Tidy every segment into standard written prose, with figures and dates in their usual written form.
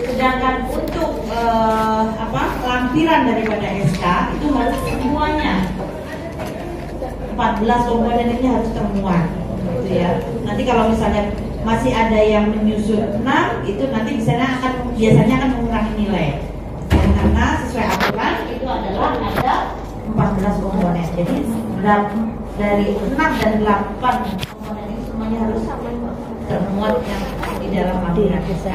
Sedangkan untuk lampiran daripada SK itu harus semuanya 14 komponen ini harus termuat, gitu ya. Nanti kalau misalnya masih ada yang menyusun 6, itu nanti biasanya akan mengurangi nilai. Karena sesuai aturan itu adalah ada 14 komponen. Jadi dari 6 dan 8 komponen ini semuanya harus termuat yang di dalam lampiran SK.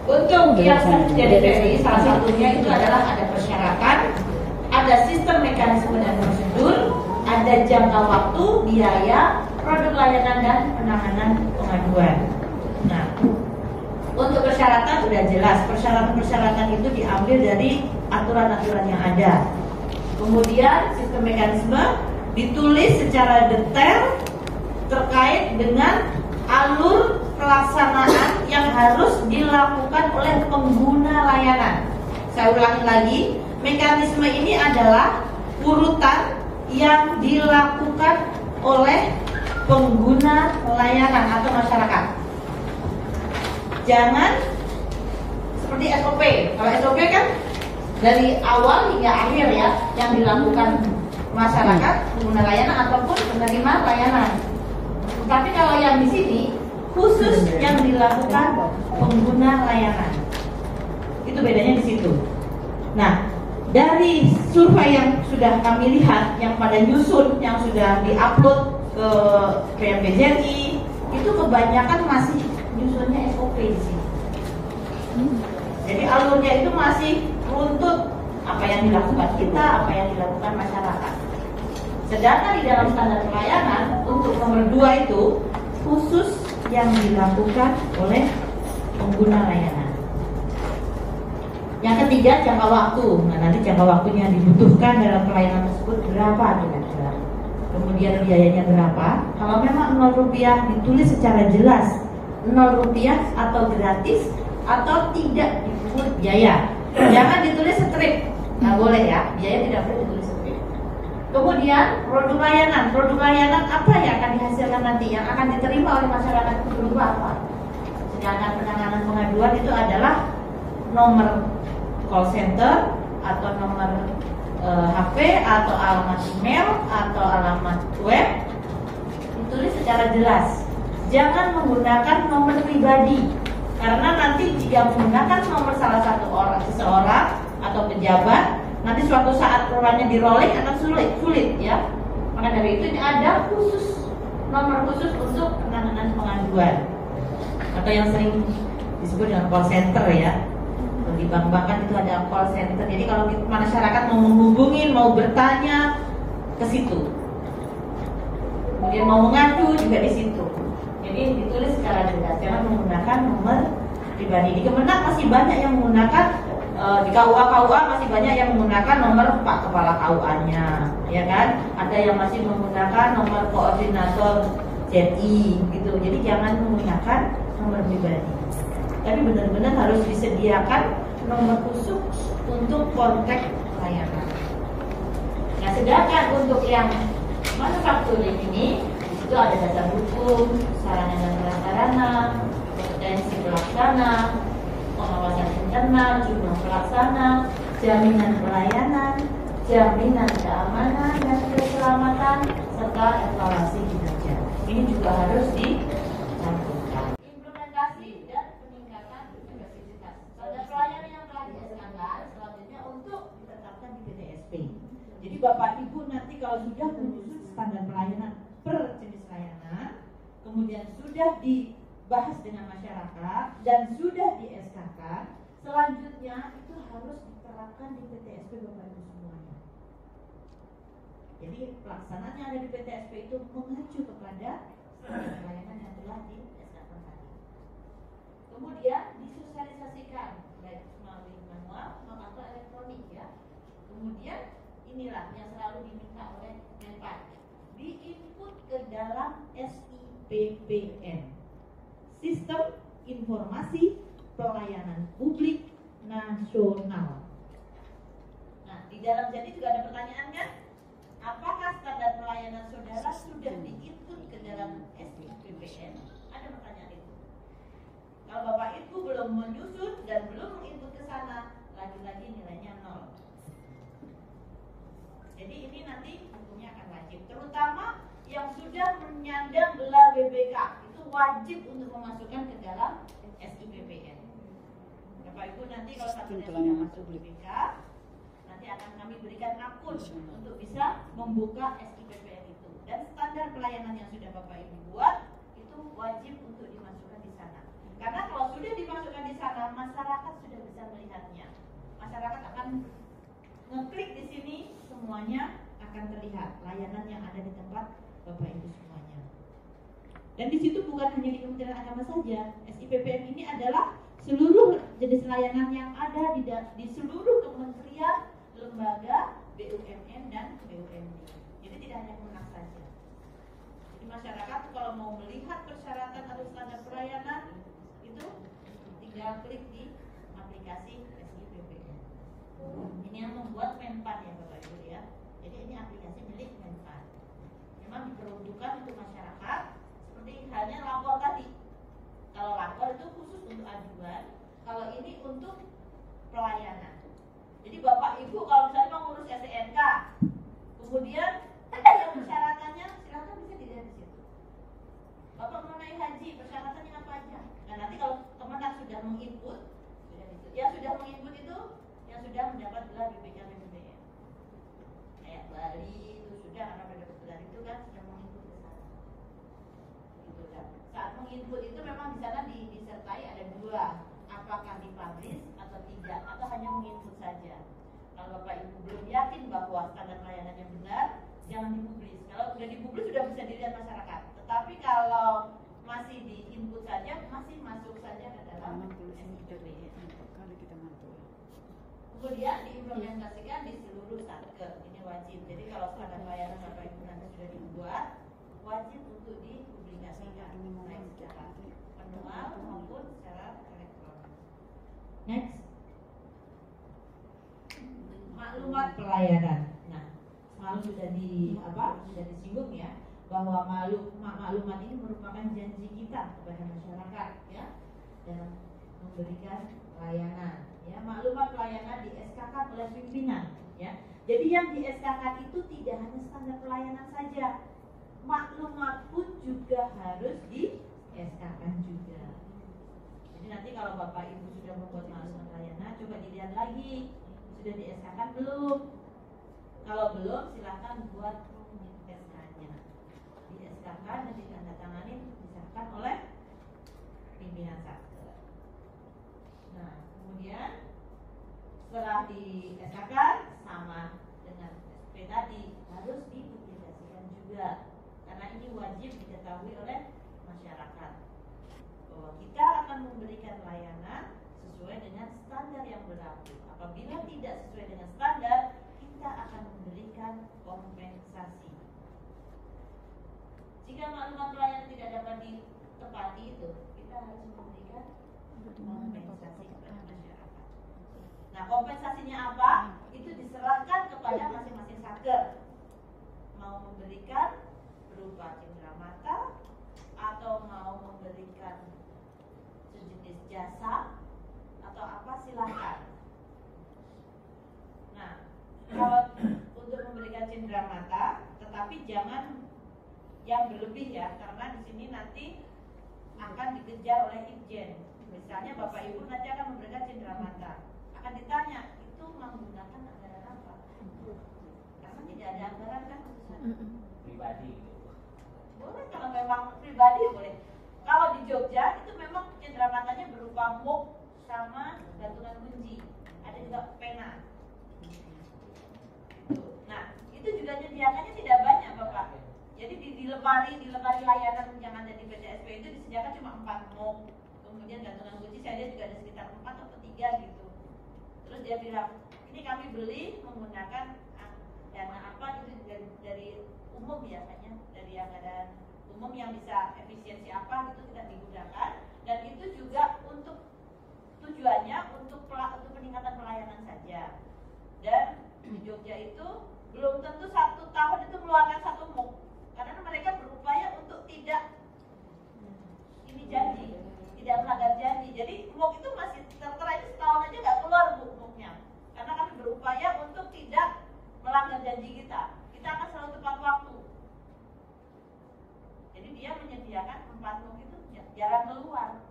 Untuk yang jadi PRI, salah satunya itu adalah ada persyaratan, ada sistem mekanisme dan prosedur, ada jangka waktu, biaya, produk layanan dan penanganan pengaduan. Nah, untuk persyaratan sudah jelas, persyaratan-persyaratan itu diambil dari aturan-aturan yang ada. Kemudian sistem mekanisme ditulis secara detail terkait dengan alur pelaksanaan yang harus dilakukan oleh pengguna layanan. Saya ulangi lagi, mekanisme ini adalah urutan yang dilakukan oleh pengguna layanan atau masyarakat. Jangan seperti SOP. Kalau SOP kan dari awal hingga akhir ya, yang dilakukan masyarakat, pengguna layanan ataupun penerima layanan. Tapi kalau yang di sini khusus yang dilakukan pengguna layanan. Itu bedanya di situ. Nah, dari survei yang sudah kami lihat, yang pada nyusun, yang sudah diupload ke PMPJRI, itu kebanyakan masih nyusunnya SOP di sini. Jadi alurnya itu masih runtut, apa yang dilakukan kita, apa yang dilakukan masyarakat. Sedangkan di dalam standar pelayanan untuk nomor 2 itu khusus yang dilakukan oleh pengguna layanan. Yang ketiga, jangka waktu. Nah, nanti jangka waktunya yang dibutuhkan dalam pelayanan tersebut berapa kira-kira. Kemudian biayanya berapa. Kalau memang Rp0 ditulis secara jelas, Rp0 atau gratis atau tidak dipungut biaya. Jangan ditulis strip, nggak boleh ya, biaya tidak boleh ditulis strip. Kemudian produk layanan apa yang akan dihasilkan nanti, yang akan diterima oleh masyarakat itu berupa apa. Sedangkan penanganan pengaduan itu adalah nomor call center atau nomor HP atau alamat email atau alamat web, ditulis secara jelas. Jangan menggunakan nomor pribadi, karena nanti jika menggunakan nomor salah satu seseorang atau pejabat, nanti suatu saat perubahannya di rolling akan sulit ya. Maka dari itu ini ada nomor khusus untuk penanganan pengaduan atau yang sering disebut dengan call center ya. Di bank-bank kan itu ada call center. Jadi kalau masyarakat mau menghubungi, mau bertanya, ke situ. Kemudian mau mengadu juga di situ. Jadi ditulis secara jelas, jangan menggunakan nomor pribadi. Di Kemenak masih banyak yang menggunakan, di KUA masih banyak yang menggunakan nomor Pak Kepala KUA-nya, ya kan? Ada yang masih menggunakan nomor koordinator ZI gitu. Jadi jangan menggunakan nomor pribadi. Tapi benar-benar harus disediakan nomor khusus untuk kontak layanan. Nah, sedangkan untuk yang manufacturing ini itu ada dasar hukum, sarana dan prasarana, kompetensi pelaksana, pengawasan internal, jumlah pelaksana, jaminan pelayanan, jaminan keamanan dan keselamatan, serta evaluasi kinerja. Ini juga harus dicantumkan. Implementasi dan peningkatan efektivitas. Standar pelayanan yang telah disediakan selanjutnya untuk ditetapkan di PTSP. Jadi Bapak Ibu nanti kalau sudah menyusun standar pelayanan per jenis layanan, kemudian sudah dibahas dengan masyarakat dan sudah di SK-kan, selanjutnya itu harus diterapkan di PTSP Bapak Ibu semuanya. Jadi pelaksanaan yang ada di PTSP itu mengacu kepada standar pelayanan yang telah di SK-kan tadi. Kemudian disosialisasikan baik melalui manual atau elektronik ya. Kemudian inilah yang selalu diminta oleh Menpan, diinput ke dalam SIPPN, Sistem Informasi Pelayanan Publik Nasional. Nah, di dalam jadi juga ada pertanyaan kan? Apakah standar pelayanan saudara sudah diinput ke dalam SIPPN? Ada pertanyaan itu. Kalau Bapak Ibu belum belum menyusun dan belum menginput ke sana, lagi-lagi nilainya 0. Jadi ini nanti hukumnya akan wajib, terutama yang sudah menyandang gelar WBK itu wajib untuk memasukkan ke dalam SIPPN. Bapak Ibu nanti kalau satunya sudah masuk WBK, nanti akan kami berikan akun untuk bisa membuka SIPPN itu. Dan standar pelayanan yang sudah Bapak Ibu buat itu wajib untuk dimasukkan di sana. Karena kalau sudah dimasukkan di sana, masyarakat sudah bisa melihatnya. Masyarakat akan ngeklik di sini, semuanya akan terlihat layanan yang ada di tempat Bapak Ibu semuanya. Dan di situ bukan hanya di Kementerian Agama saja, SIPPN ini adalah seluruh jenis layanan yang ada di seluruh kementerian, lembaga, BUMN dan BUMD. Jadi tidak hanya Kemenak saja. Jadi masyarakat kalau mau melihat persyaratan atau standar pelayanan itu tinggal klik di aplikasi SIPPN. Ini yang membuat Menpan ya Bapak Ibu ya. Jadi ini aplikasi milik Menpan. Memang diperuntukkan untuk masyarakat seperti halnya lapor tadi. Kalau lapor itu khusus untuk aduan, kalau ini untuk pelayanan. Jadi Bapak Ibu kalau misalnya mau ngurus STNK, kemudian yang persyaratannya silakan bisa dilihat di situ. Bapak mau naik haji, persyaratannya apa aja? Nah nanti kalau Kemenak sudah menginput, sudah itu. Yang sudah menginput itu yang sudah mendapat gelar BPK BPBN. Kayak Bali itu sudah karena mendapat gelar itu kan sudah menginput ke sana. Gitu kan. Saat menginput itu memang di sana disertai ada dua, apakah dipublish atau tidak, atau hanya menginput saja. Kalau Bapak Ibu belum yakin bahwa standar pelayanannya benar, jangan dipublish. Kalau sudah dipublish sudah bisa dilihat masyarakat. Tetapi kalau masih diinput saja, masih masuk saja ke dalam SIPPN. Kemudian diimplementasikan di seluruh satker. Ini wajib. Jadi kalau standar pelayanan Bapak Ibu nanti sudah dibuat, wajib untuk dipublikasikan baik secara manual maupun secara elektronik. Next, maklumat pelayanan. Nah, semalam sudah disinggung ya bahwa maklumat ini merupakan janji kita kepada masyarakat ya dalam memberikan layanan. Ya, maklumat pelayanan di SK-kan oleh pimpinan. Ya, jadi yang di SK-kan itu tidak hanya standar pelayanan saja. Maklumat pun juga harus di SK-kan juga. Jadi nanti kalau Bapak Ibu sudah membuat maklumat layanan, coba dilihat lagi sudah di SK-kan belum. Kalau belum, silakan buat SK-nya. Di SK-kan dan ditandatangani disahkan oleh pimpinan satker. Nah, kemudian setelah di SK-kan sama dengan SP tadi harus dipublikasikan juga. Karena ini wajib diketahui oleh masyarakat bahwa kita akan memberikan layanan sesuai dengan standar yang berlaku. Apabila tidak sesuai dengan standar, kita akan memberikan kompensasi. Jika maklumat pelayanan tidak dapat ditepati itu, kita harus memberikan kompensasi kepada masyarakat. Nah, kompensasinya apa? Itu diserahkan kepada masing-masing satker. Mau memberikan berupa cindera mata atau mau memberikan sejenis jasa atau apa, silakan. Nah, kalau untuk memberikan cindera mata, tetapi jangan yang berlebih ya, karena di sini nanti akan dikejar oleh Itjen. Misalnya Bapak Ibu nanti akan memberikan cindera mata, akan ditanya itu menggunakan anggaran apa? Karena tidak ada anggaran kan pribadi. Boleh kalau memang pribadi boleh. Kalau di Jogja itu memang cindera matanya berupa muk sama gantungan kunci. Ada juga pena. Nah, itu juga menyediakannya tidak banyak Bapak. Jadi di lemari layanan yang ada di PTSP itu disediakan cuma 4 muk. Kemudian gantungan kunci saya lihat juga ada sekitar 4 atau 3 gitu. Terus dia bilang, ini kami beli menggunakan dana apa itu dari umum biasanya, dari anggaran umum yang bisa efisiensi apa gitu tidak digunakan, dan itu juga untuk tujuannya untuk peningkatan pelayanan saja. Dan di Jogja itu belum tentu 1 tahun itu mengeluarkan 1 muk, karena mereka berupaya untuk tidak ini janji, tidak melanggar janji. Jadi muk itu masih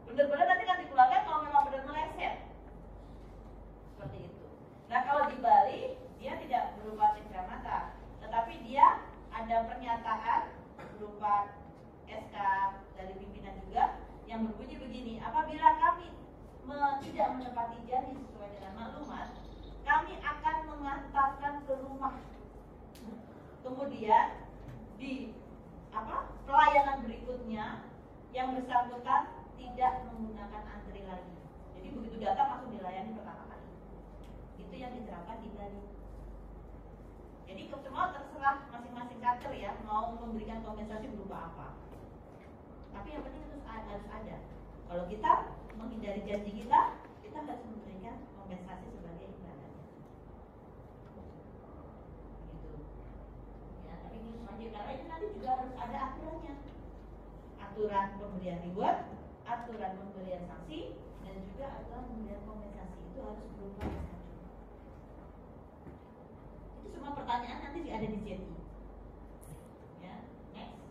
benar-benar nanti kan dikeluarkan kalau memang benar meleset. Seperti itu. Nah kalau di Bali dia tidak berupa cindera mata, tetapi dia ada pernyataan berupa SK dari pimpinan juga yang berbunyi begini: apabila kami tidak menepati janji sesuai dengan maklumat, kami akan mengantarkan ke rumah. Kemudian di pelayanan berikutnya yang bersangkutan tidak menggunakan antri lagi. Jadi begitu datang langsung dilayani pertama kali. Itu yang diterapkan di Bali. Jadi semua terserah masing-masing kantor ya mau memberikan kompensasi berupa apa. Tapi yang penting itu harus ada. Kalau kita menghindari janji kita harus memberikan kompensasi sebagai imbalannya. Gitu. Ya, tapi ini wajib karena ini nanti juga harus ada aturannya. Aturan pemberian reward, aturan pemberian sanksi, dan juga aturan pemberian kompensasi itu harus berupa SK. Itu semua pertanyaan nanti ada di JT. Ya, next.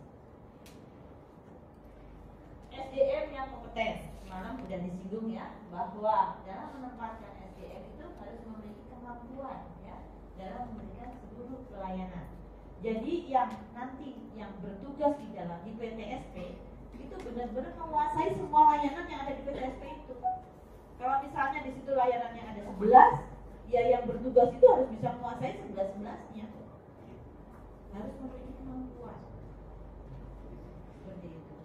SDM yang kompeten. Semalam sudah disinggung ya bahwa dalam menempatkan SDM itu harus memiliki kemampuan ya dalam memberikan seluruh pelayanan. Jadi yang nanti yang bertugas di dalam di PTSP itu benar-benar menguasai semua layanan yang ada di PTSP itu. Kalau misalnya di situ layanannya ada 11, ya yang bertugas itu harus bisa menguasai 11-11-nya. Harus memiliki kemampuan. Seperti itu.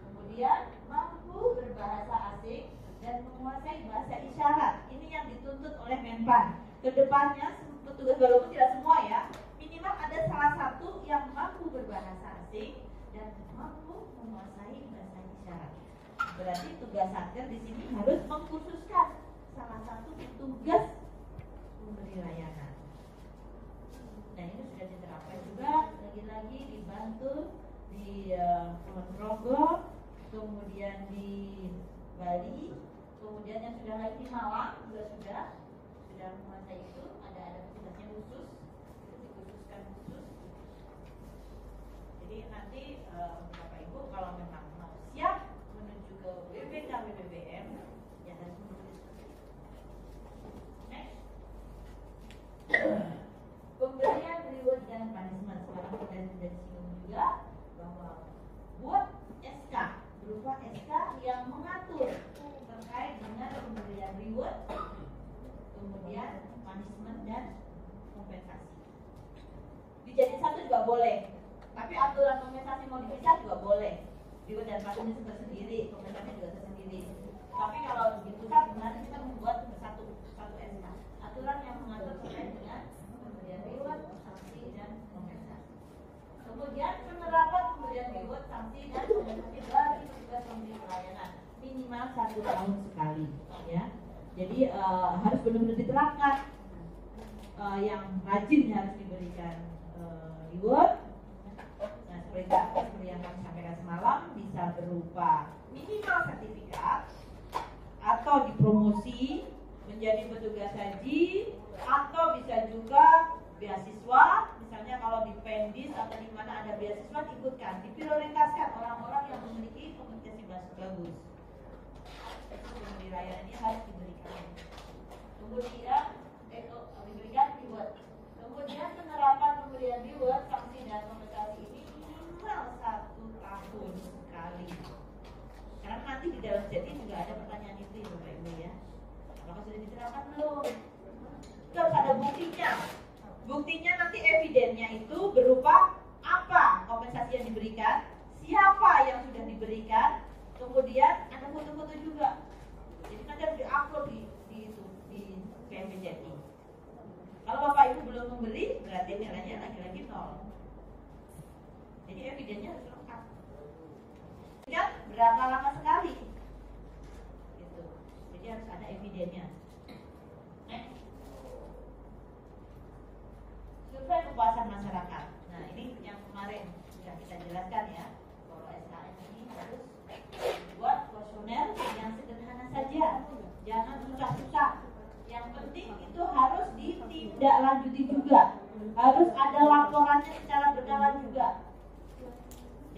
Kemudian mampu berbahasa asing dan menguasai bahasa isyarat. Ini yang dituntut oleh Menpan. Kedepannya petugas walaupun tidak semua ya, minimal ada salah satu yang mampu berbahasa asing dan mampu menguasai bahasa isyarat. Berarti tugas satker di sini harus mengkhususkan salah satu petugas memberi layanan. Dan ini sudah diterapkan juga lagi-lagi dibantu di Kulon Progo, kemudian di Bali, kemudian yang sudah lagi di Malang juga sudah menguasai itu. Ada petugasnya khusus, dikhususkan khusus. Jadi nanti Bapak Ibu kalau memang mau siap menuju ke BPK BBBM ya harus menulis seperti itu. Next. Pemberian reward dan punishment. Sekarang sudah disinggung juga bahwa buat SK berupa SK yang mengatur terkait dengan pemberian reward, kemudian punishment dan kompensasi. Dijadiin satu juga boleh, tapi aturan kompensasi mau dipisah juga boleh. Reward dan punishment tersendiri, kompensasi juga tersendiri. Tapi kalau di pusat nanti kita membuat satu SK aturan yang mengatur terkait dengan pemberian reward, sanksi dan kompensasi. Kemudian penerapan pemberian reward, sanksi dan kompensasi bagi petugas pemberi pelayanan minimal 1 tahun sekali, ya. Jadi harus benar-benar diterapkan. Yang rajin harus diberikan reward. Nah, seperti yang kami sampaikan semalam, bisa berupa minimal sertifikat atau dipromosi menjadi petugas haji, atau bisa juga beasiswa. Misalnya kalau di Pendis atau di mana ada beasiswa diikutkan, diprioritaskan orang-orang yang memiliki komunikasi bagus. Pemberi layanan ini harus diberikan. Kemudian diberikan reward. Kemudian penerapan pemberian reward, sanksi dan kompensasi ini minimal 1 tahun sekali. Karena nanti di dalam chat ini juga ada pertanyaan itu Bapak Ibu ya. Apakah sudah diterapkan belum? Terus ada buktinya. Buktinya nanti evidennya itu berupa apa kompensasi yang diberikan, siapa yang sudah diberikan, kemudian ada foto-foto juga. Jadi nanti harus diupload di PMBJI. Kalau Bapak Ibu belum memberi, berarti nilainya lagi-lagi 0. Jadi evidennya harus lengkap. Ya, berapa lama sekali? Gitu. Jadi harus ada evidennya. Survei kepuasan masyarakat. Nah, ini yang kemarin sudah kita jelaskan ya, bahwa SKM ini harus buat kuesioner yang sederhana saja, jangan susah-susah. Yang penting itu harus ditindaklanjuti juga, harus ada laporannya secara berkala juga.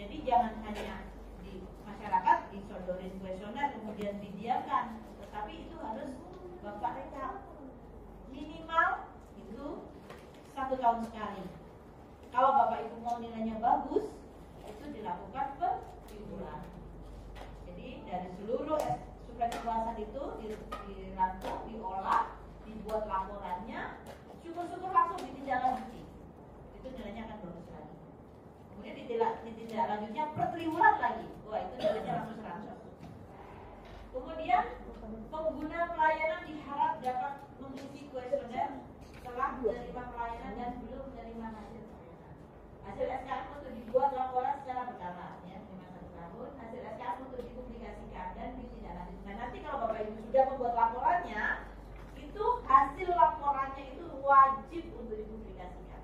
Jadi jangan hanya di masyarakat masyarakat disodorin kuesioner kemudian didiamkan, tetapi itu harus Bapak rekap minimal itu 1 tahun sekali. Kalau Bapak Ibu mau nilainya bagus, itu dilakukan per bulan. Jadi dari seluruh surat kepuasan itu dirangkum, diolah, dibuat laporannya, syukur-syukur langsung ditindaklanjuti. Itu nilainya akan bagus lagi. Kemudian ditindaklanjutnya per triwulan lagi. Wah, itu nilainya langsung 100. Kemudian pengguna pelayanan diharap dapat mengisi kuesioner setelah menerima pelayanan dan belum menerima hasil pelayanan. Hasil SKM untuk dibuat laporan secara berkala, ya, 1 tahun. Hasil SKM untuk dipublikasikan dan ditindaklanjuti. Nah, nanti kalau Bapak Ibu sudah membuat laporannya, itu hasil laporannya itu wajib untuk dipublikasikan.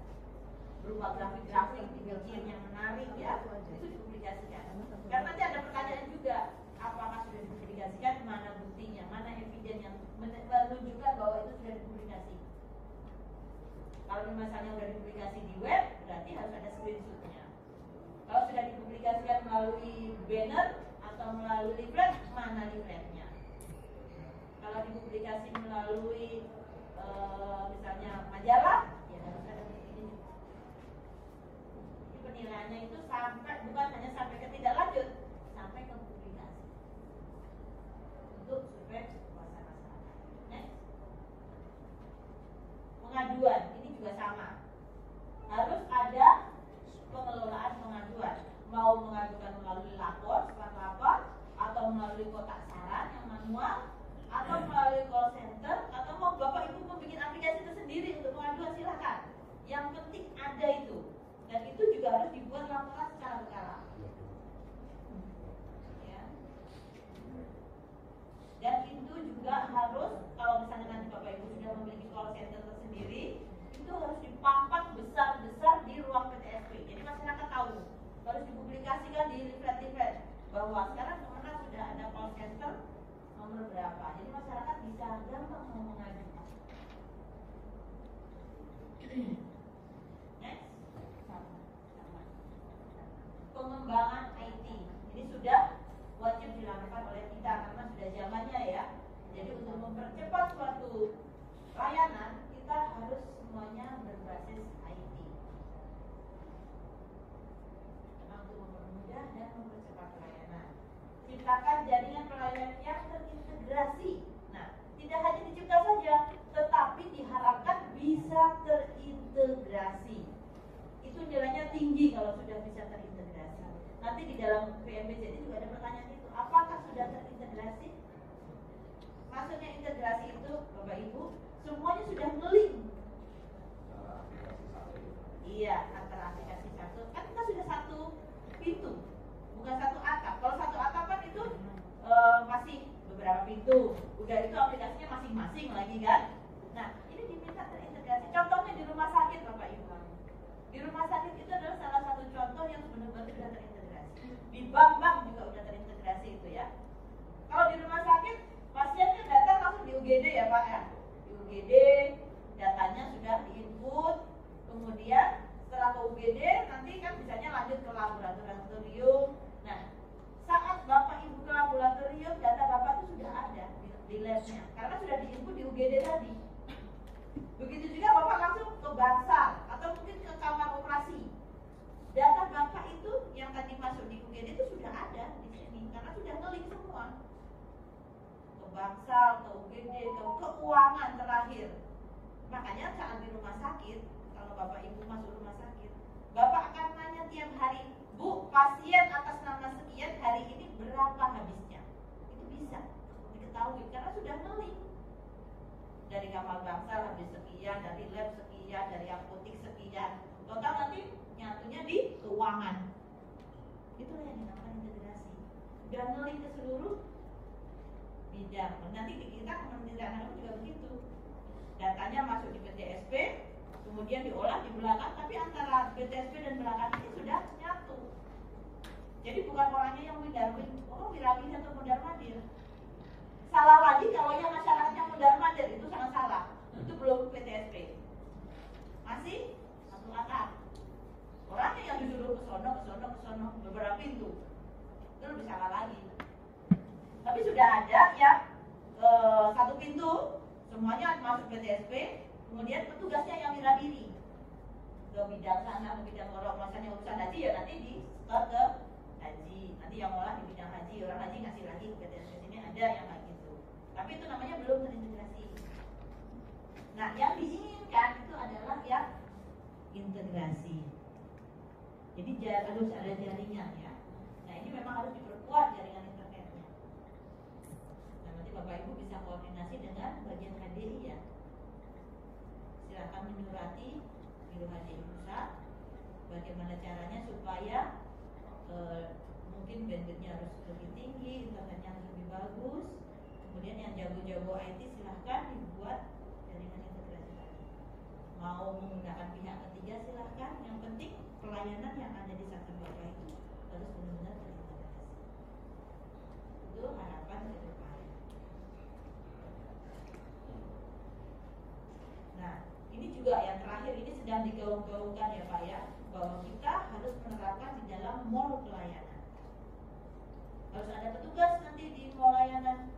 Berupa grafik-grafik dibikin yang menarik, ya, itu dipublikasikan. Karena nanti ada pertanyaan juga, apakah sudah dipublikasikan, mana buktinya, mana eviden yang menunjukkan bahwa itu sudah dipublikasi. Kalau misalnya sudah dipublikasi di web, berarti harus ada screenshotnya. Kalau sudah dipublikasikan melalui banner atau melalui leaflet, mana leafletnya? Kalau dipublikasi melalui misalnya majalah, ya harus ada buktinya. Jadi penilaiannya itu sampai, bukan hanya sampai ke tidak lanjut, sampai ke publikasi untuk survei kepuasan masyarakat. Next. Pengaduan ini juga sama, harus ada pengelolaan pengaduan. Mau mengadukan melalui lapor, surat lapor, atau melalui kotak saran yang manual, atau melalui call center, atau mau Bapak Ibu membuat aplikasi tersendiri untuk pengaduan, silakan. Yang penting ada itu, dan itu juga harus dibuat laporan secara berkala. Ya. Dan itu juga harus, kalau misalnya nanti Bapak Ibu sudah memiliki call center tersendiri, itu harus dipampat besar-besar di ruang PTSP. Jadi masyarakat tahu, harus dipublikasikan di leaflet-leaflet bahwa sekarang Kemenang sudah ada call center nomor berapa. Jadi masyarakat bisa gampang mau mengadu. Next. Pengembangan IT. Ini sudah wajib dilakukan oleh kita karena sudah zamannya, ya. Jadi untuk mempercepat suatu layanan, kita harus semuanya berbasis IT. Karena untuk mempermudah dan mempercepat pelayanan, ciptakan jaringan pelayanan yang terintegrasi. Nah, tidak hanya dicipta saja, tetapi diharapkan bisa terintegrasi. Itu nilainya tinggi kalau sudah bisa terintegrasi. Nanti di dalam PMBZ juga ada pertanyaan itu, apakah sudah terintegrasi? Maksudnya integrasi itu, Bapak Ibu, semuanya sudah nge-link. Iya, antara aplikasi satu. Kan kita sudah satu pintu, bukan satu atap. Kalau satu atap kan itu masih beberapa pintu. Udah itu aplikasinya masing-masing lagi, kan? Nah, ini diminta terintegrasi. Contohnya di rumah sakit, Bapak Ibu. Di rumah sakit itu adalah salah satu contoh yang benar-benar sudah terintegrasi. Di bank-bank juga sudah terintegrasi itu, ya. Kalau di rumah sakit, pasiennya datang langsung di UGD, ya Pak, ya. Di UGD, datanya sudah diinput, kemudian setelah ke UGD nanti kan misalnya lanjut ke laboratorium. Nah, saat Bapak Ibu ke laboratorium, data Bapak itu sudah ada di labnya, karena sudah diinput di UGD tadi. Begitu juga Bapak langsung ke bangsal atau mungkin ke kamar operasi. Data Bapak itu yang tadi masuk di UGD itu sudah ada di sini, karena sudah nge-link semua. Ke bangsal, ke UGD, ke keuangan terakhir. Makanya saat di rumah sakit, kalau Bapak Ibu masuk rumah sakit, Bapak akan nanya tiap hari, Bu, pasien atas nama sekian hari ini berapa habisnya? Itu bisa diketahui karena sudah nge-link. Dari kamar bangsal habis sekian, dari lab sekian, dari apotik sekian. Total nanti nyatunya di keuangan. Itulah yang dinamakan integrasi. Sudah nge-link ke seluruh bidang. Nanti kita Kementerian Agama juga begitu. Datanya masuk di PTSP, kemudian diolah di belakang, tapi antara PTSP dan belakang ini sudah nyatu. Jadi bukan orangnya yang mundar-mandir, Wirawin atau mundar-mandir. Salah lagi kalau yang masyarakatnya mundar-mandir, itu sangat salah. Itu belum PTSP. Masih satu atap. Orangnya yang disuruh ke sono, beberapa pintu. itu lebih salah lagi. Tapi sudah ada yang satu pintu semuanya masuk PTSP, kemudian petugasnya yang mira-miri ke bidang sana, ke bidang orang misalnya urusan haji ya nanti di store ke haji, nanti yang olah di bidang haji, orang haji ngasih lagi ke PTSP sini, ada yang kayak gitu. Tapi itu namanya belum terintegrasi. Nah, yang diinginkan itu adalah yang integrasi. Jadi harus ada jaringan ya. Nah, ini memang harus diperkuat jaringan internetnya. Nah, nanti Bapak Ibu bisa koordinasi dengan bagian HDI ya. Silakan menyurati Biro HDI Pusat bagaimana caranya supaya mungkin bandwidthnya harus lebih tinggi, internetnya harus lebih bagus. Kemudian yang jago-jago IT silahkan dibuat jaringan integrasi tadi. Mau menggunakan pihak ketiga silahkan. Yang penting pelayanan yang ada di Sakti Bapak itu harus benar-benar terintegrasi. Itu harapan ke depan. Nah, ini juga yang terakhir ini sedang digaung-gaungkan ya Pak ya, bahwa kita harus menerapkan di dalam mall pelayanan. Harus ada petugas nanti di mall layanan.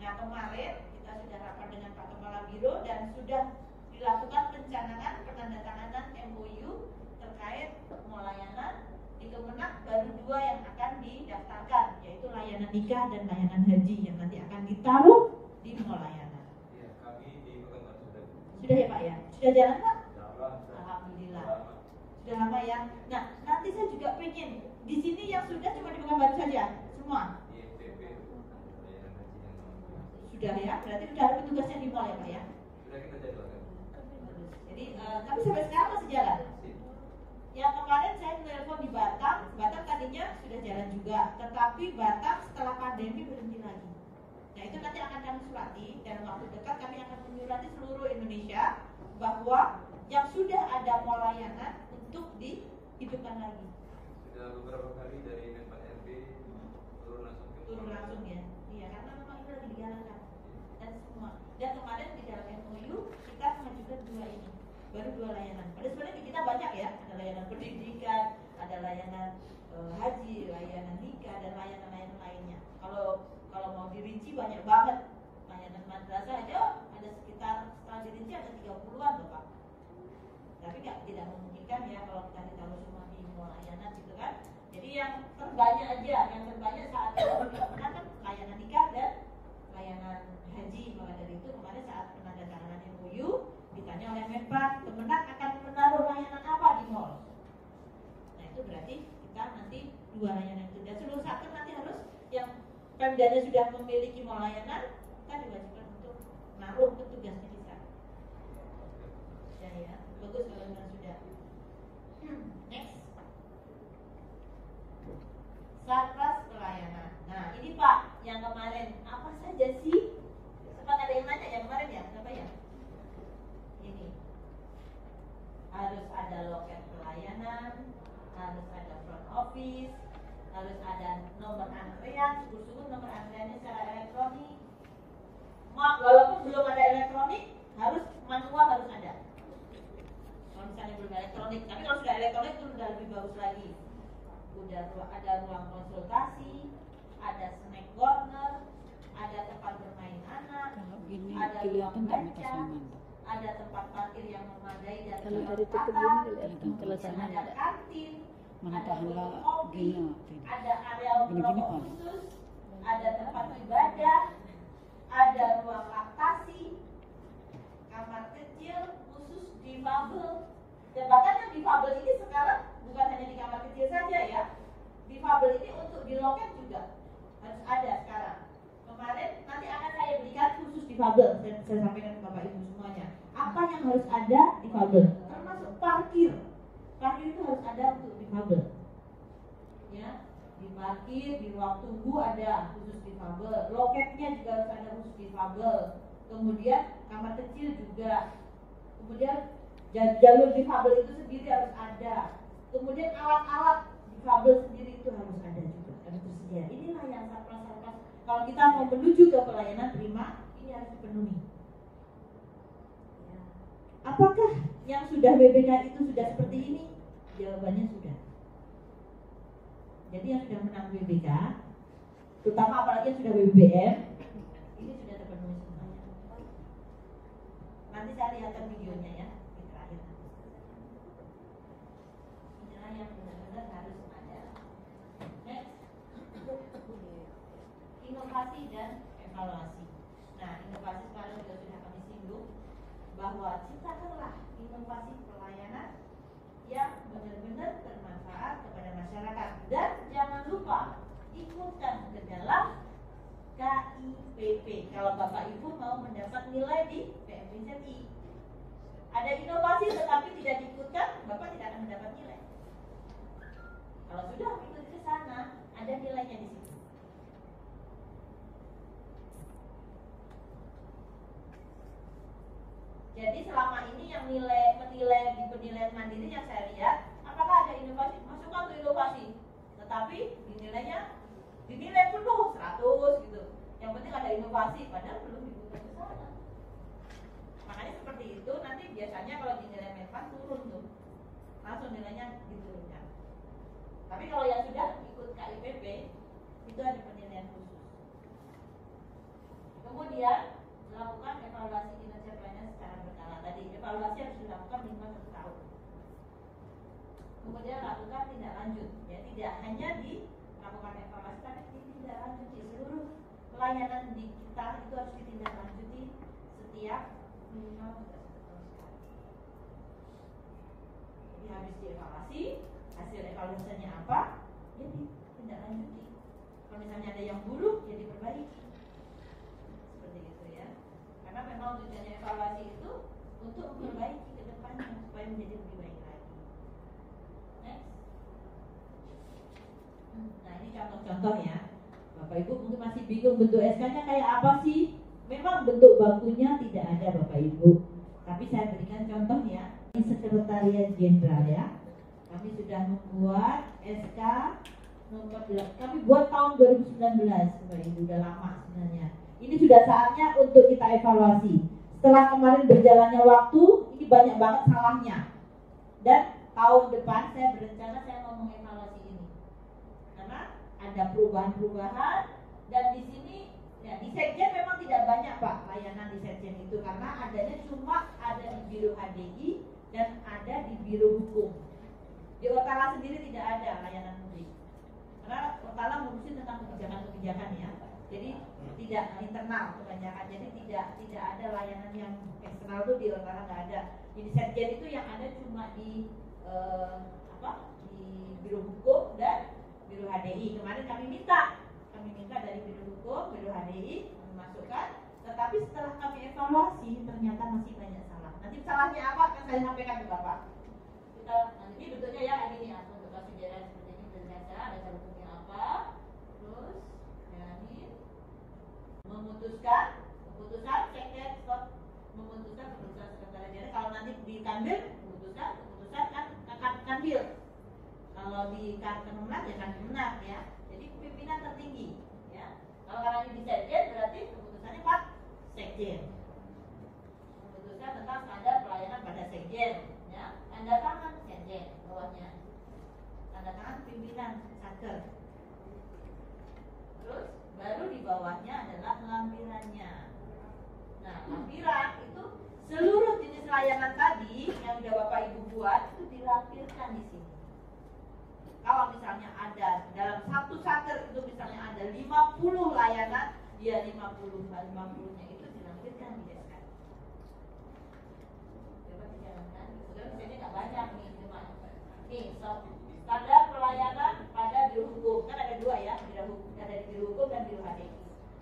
Nah, kemarin kita sudah rapat dengan Pak Kepala Biro dan sudah dilakukan pencanangan penandatanganan MOU terkait mall layanan. Di Kemenak baru 2 yang akan didaftarkan, yaitu layanan nikah dan layanan haji yang nanti akan ditaruh di mall layanan. Ya, kami di Pekanbaru sudah ya Pak ya? Sudah jalan Pak? Jalan. Alhamdulillah. Sudah lama ya. Nah, nanti saya juga pengen di sini yang sudah cuma di Pekanbaru saja semua. Sudah ya, berarti sudah ada petugasnya di mall ya Pak ya? Sudah kita jadwalkan. Jadi, tapi sampai sekarang masih jalan. Yang kemarin saya telepon di Batam tadinya sudah jalan juga, tetapi Batam setelah pandemi berhenti lagi. Nah, itu nanti akan kami surati dalam waktu dekat, kami akan menyurati seluruh Indonesia bahwa yang sudah ada mall layanan untuk dihidupkan lagi. Sudah beberapa kali dari Menpan RB turun langsung ya. Iya, karena memang itu lagi digalakkan. Dan semua. Dan kemarin di dalam MOU kita mengajukan 2 ini. Baru 2 layanan. Padahal sebenarnya di kita banyak ya, ada layanan pendidikan, ada layanan haji, layanan nikah dan layanan-layanan lainnya. Kalau mau dirinci banyak banget. Layanan madrasah aja ada sekitar, setelah dirinci ada 30-an loh Pak. Tapi tidak memungkinkan ya kalau kita ditaruh semua di mall layanan gitu kan. Jadi yang terbanyak aja, yang terbanyak saat itu kan layanan nikah dan layanan haji. Maka dari itu kemarin saat penandatanganan MOU ditanya oleh Menpan, Kemenak akan menaruh layanan apa di mall? Nah, itu berarti kita nanti 2 layanan itu. Dan seluruh satu nanti harus yang Pemdanya sudah memiliki mall layanan, kita diwajibkan untuk naruh petugasnya di sana. Ya, bagus kalau memang sudah. Next. Satgas pelayanan. Nah, ini Pak, yang kemarin apa saja sih? Sempat ada yang nanya yang kemarin ya, apa ya? Ini harus ada loket pelayanan, harus ada front office, harus ada nomor antrean, syukur-syukur nomor antreannya secara elektronik. Walaupun belum ada elektronik, harus manual harus ada. Kalau misalnya belum elektronik, tapi kalau sudah elektronik itu sudah lebih bagus lagi. Udah ada ruang konsultasi, ada snack corner, ada tempat bermain anak, ada ruang baca, ada tempat parkir yang memadai dan tertata, ada kantin, ada kopi, ada area rokok khusus, ada tempat ibadah, ada ruang laktasi, kamar kecil khusus difabel. Dan bahkan yang difabel ini sekarang bukan hanya di kamar kecil saja ya. Difabel ini untuk di loket juga harus ada sekarang. Kemarin nanti akan saya berikan khusus difabel, dan saya sampaikan ke Bapak Ibu semuanya. Apa yang harus ada difabel? Termasuk parkir. Parkir itu harus ada untuk difabel. Ya, di parkir, di ruang tunggu ada khusus difabel. Loketnya juga harus ada khusus difabel. Kemudian kamar kecil juga. Kemudian jalur difabel itu sendiri harus ada. Kemudian alat-alat difabel sendiri itu harus ada juga, harus tersedia. Inilah yang sarkas-sarkas. Kalau kita mau menuju ke pelayanan prima, ini harus dipenuhi. Ya. Apakah yang sudah BBK itu sudah seperti ini? Jawabannya sudah. Jadi yang sudah menang BBK, terutama apalagi yang sudah BBM, ini sudah terpenuhi semuanya. Nanti saya lihatkan videonya ya di terakhir. Inilah yang benar-benar harus ada. Next, inovasi dan evaluasi. Nah, inovasi sekarang juga sudah kami singgung bahwa ciptakanlah inovasi pelayanan yang benar-benar bermanfaat kepada masyarakat dan jangan lupa ikutkan ke dalam KIPP. Kalau Bapak Ibu mau mendapat nilai di PMPZI, ada inovasi tetapi tidak diikutkan, Bapak tidak akan mendapat nilai. Kalau sudah ikut ke sana, ada nilainya di situ. Jadi selama ini yang menilai di penilaian mandiri yang saya lihat, apakah ada inovasi? Masukkan tuh inovasi, tetapi dinilai penuh 100 gitu. Yang penting ada inovasi, padahal belum dibutuhkan ke sana. Makanya seperti itu nanti biasanya kalau dinilai Medpan turun tuh, langsung nilainya diturunkan. Tapi kalau yang sudah ikut KIPP itu ada penilaian khusus. Kemudian melakukan evaluasi kinerja pelayanan secara berkala. Tadi evaluasi harus dilakukan minimal 1 tahun. Kemudian lakukan tindak lanjut. Ya, tidak hanya dilakukan evaluasi, tapi tindak lanjut di seluruh pelayanan di kita itu harus ditindaklanjuti setiap minimal 1 tahun sekali. Jadi habis dievaluasi, hasil evaluasinya apa? Ya ditindaklanjuti. Kalau misalnya ada yang buruk, ya diperbaiki. Karena memang tujuannya evaluasi itu untuk memperbaiki ke depannya supaya menjadi lebih baik lagi. Next. Nah, ini contoh-contoh ya. Bapak Ibu mungkin masih bingung bentuk SK-nya kayak apa sih? Memang bentuk bangkunya tidak ada Bapak Ibu. Tapi saya berikan contoh ya. Ini Sekretariat Jenderal ya. Kami sudah membuat SK nomor 8. Kami buat tahun 2019 Bapak Ibu, udah lama sebenarnya. Ini sudah saatnya untuk kita evaluasi. Setelah kemarin berjalannya waktu, ini banyak banget salahnya. Dan tahun depan saya berencana saya mau mengevaluasi ini. Karena ada perubahan-perubahan dan di sini ya di Sekjen memang tidak banyak Pak layanan di Sekjen itu karena adanya cuma ada di Biro HDI dan ada di Biro Hukum. Di Otala sendiri tidak ada layanan publik. Karena Otala ngurusin tentang kebijakan-kebijakan ya. Jadi tidak internal kebanyakan, jadi tidak ada layanan yang eksternal tuh di Otala nggak ada. Jadi Sekjen itu yang ada cuma di di Biro Hukum dan Biro HDI. Kemarin kami minta dari Biro Hukum, Biro HDI memasukkan, tetapi setelah kami evaluasi ternyata masih banyak salah. Nanti salahnya apa akan saya sampaikan ke Bapak. Nanti bentuknya ya kayak gini, untuk sejarah seperti ini ternyata ada cara hukumnya apa, terus keputusan Sekjen stop memutuskan keputusan Sekretariat Jenderal. Kalau nanti di Kanwil keputusan kan Kanwil. Kalau di Kemenang ya Kemenang ya. Jadi pimpinan tertinggi ya. Kalau karena ini di Sekjen berarti keputusannya Pak Sekjen. Keputusan tentang standar pelayanan pada Sekjen ya. Tanda tangan Sekjen bawahnya. Tanda tangan pimpinan Satker. Terus baru di bawahnya adalah lampirannya. Nah, lampiran itu seluruh jenis layanan tadi yang sudah Bapak Ibu buat itu dilampirkan di sini. Kalau misalnya ada dalam satu satker itu misalnya ada 50 layanan, dia 50-nya itu dilampirkan di SK. Coba dijalankan. Sudah misalnya nggak banyak nih, cuma nih standar pelayanan pada Biro Hukum kan ada 2 ya, ada di Biro Hukum dan Biro HDI.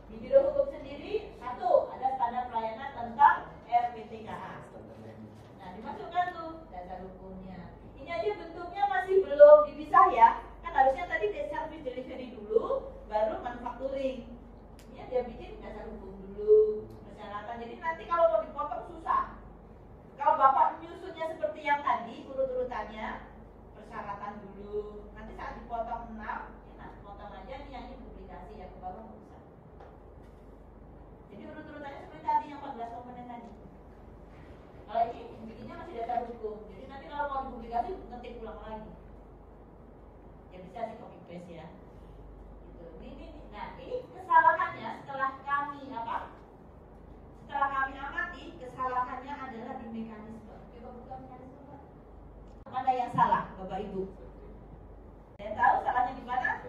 Di Biro Hukum sendiri satu ada standar pelayanan tentang RPTKA. Nah dimasukkan tuh dasar hukumnya. Ini aja bentuknya masih belum dipisah ya. Kan harusnya tadi service delivery dulu, baru manufacturing. Ini dia bikin dasar hukum dulu, persyaratan. Jadi nanti kalau mau dipotong susah. Kalau Bapak menyusunnya seperti yang tadi urut-urutannya, persyaratan dulu. Nanti saat dipotong 6, ya potong aja nih yang ini publikasi ya ke bawah bisa. Jadi urut-urutannya seperti tadi yang 14 komponen tadi. Kalau ini bikinnya masih dasar hukum. Jadi nanti kalau mau dipublikasi ngetik ulang lagi. Ya bisa sih copy paste ya. Gitu. Nah ini kesalahannya setelah kami amati, kesalahannya adalah di mekanisme. Coba buka mekanisme Pak. Mana yang salah Bapak Ibu? Saya tahu salahnya di mana?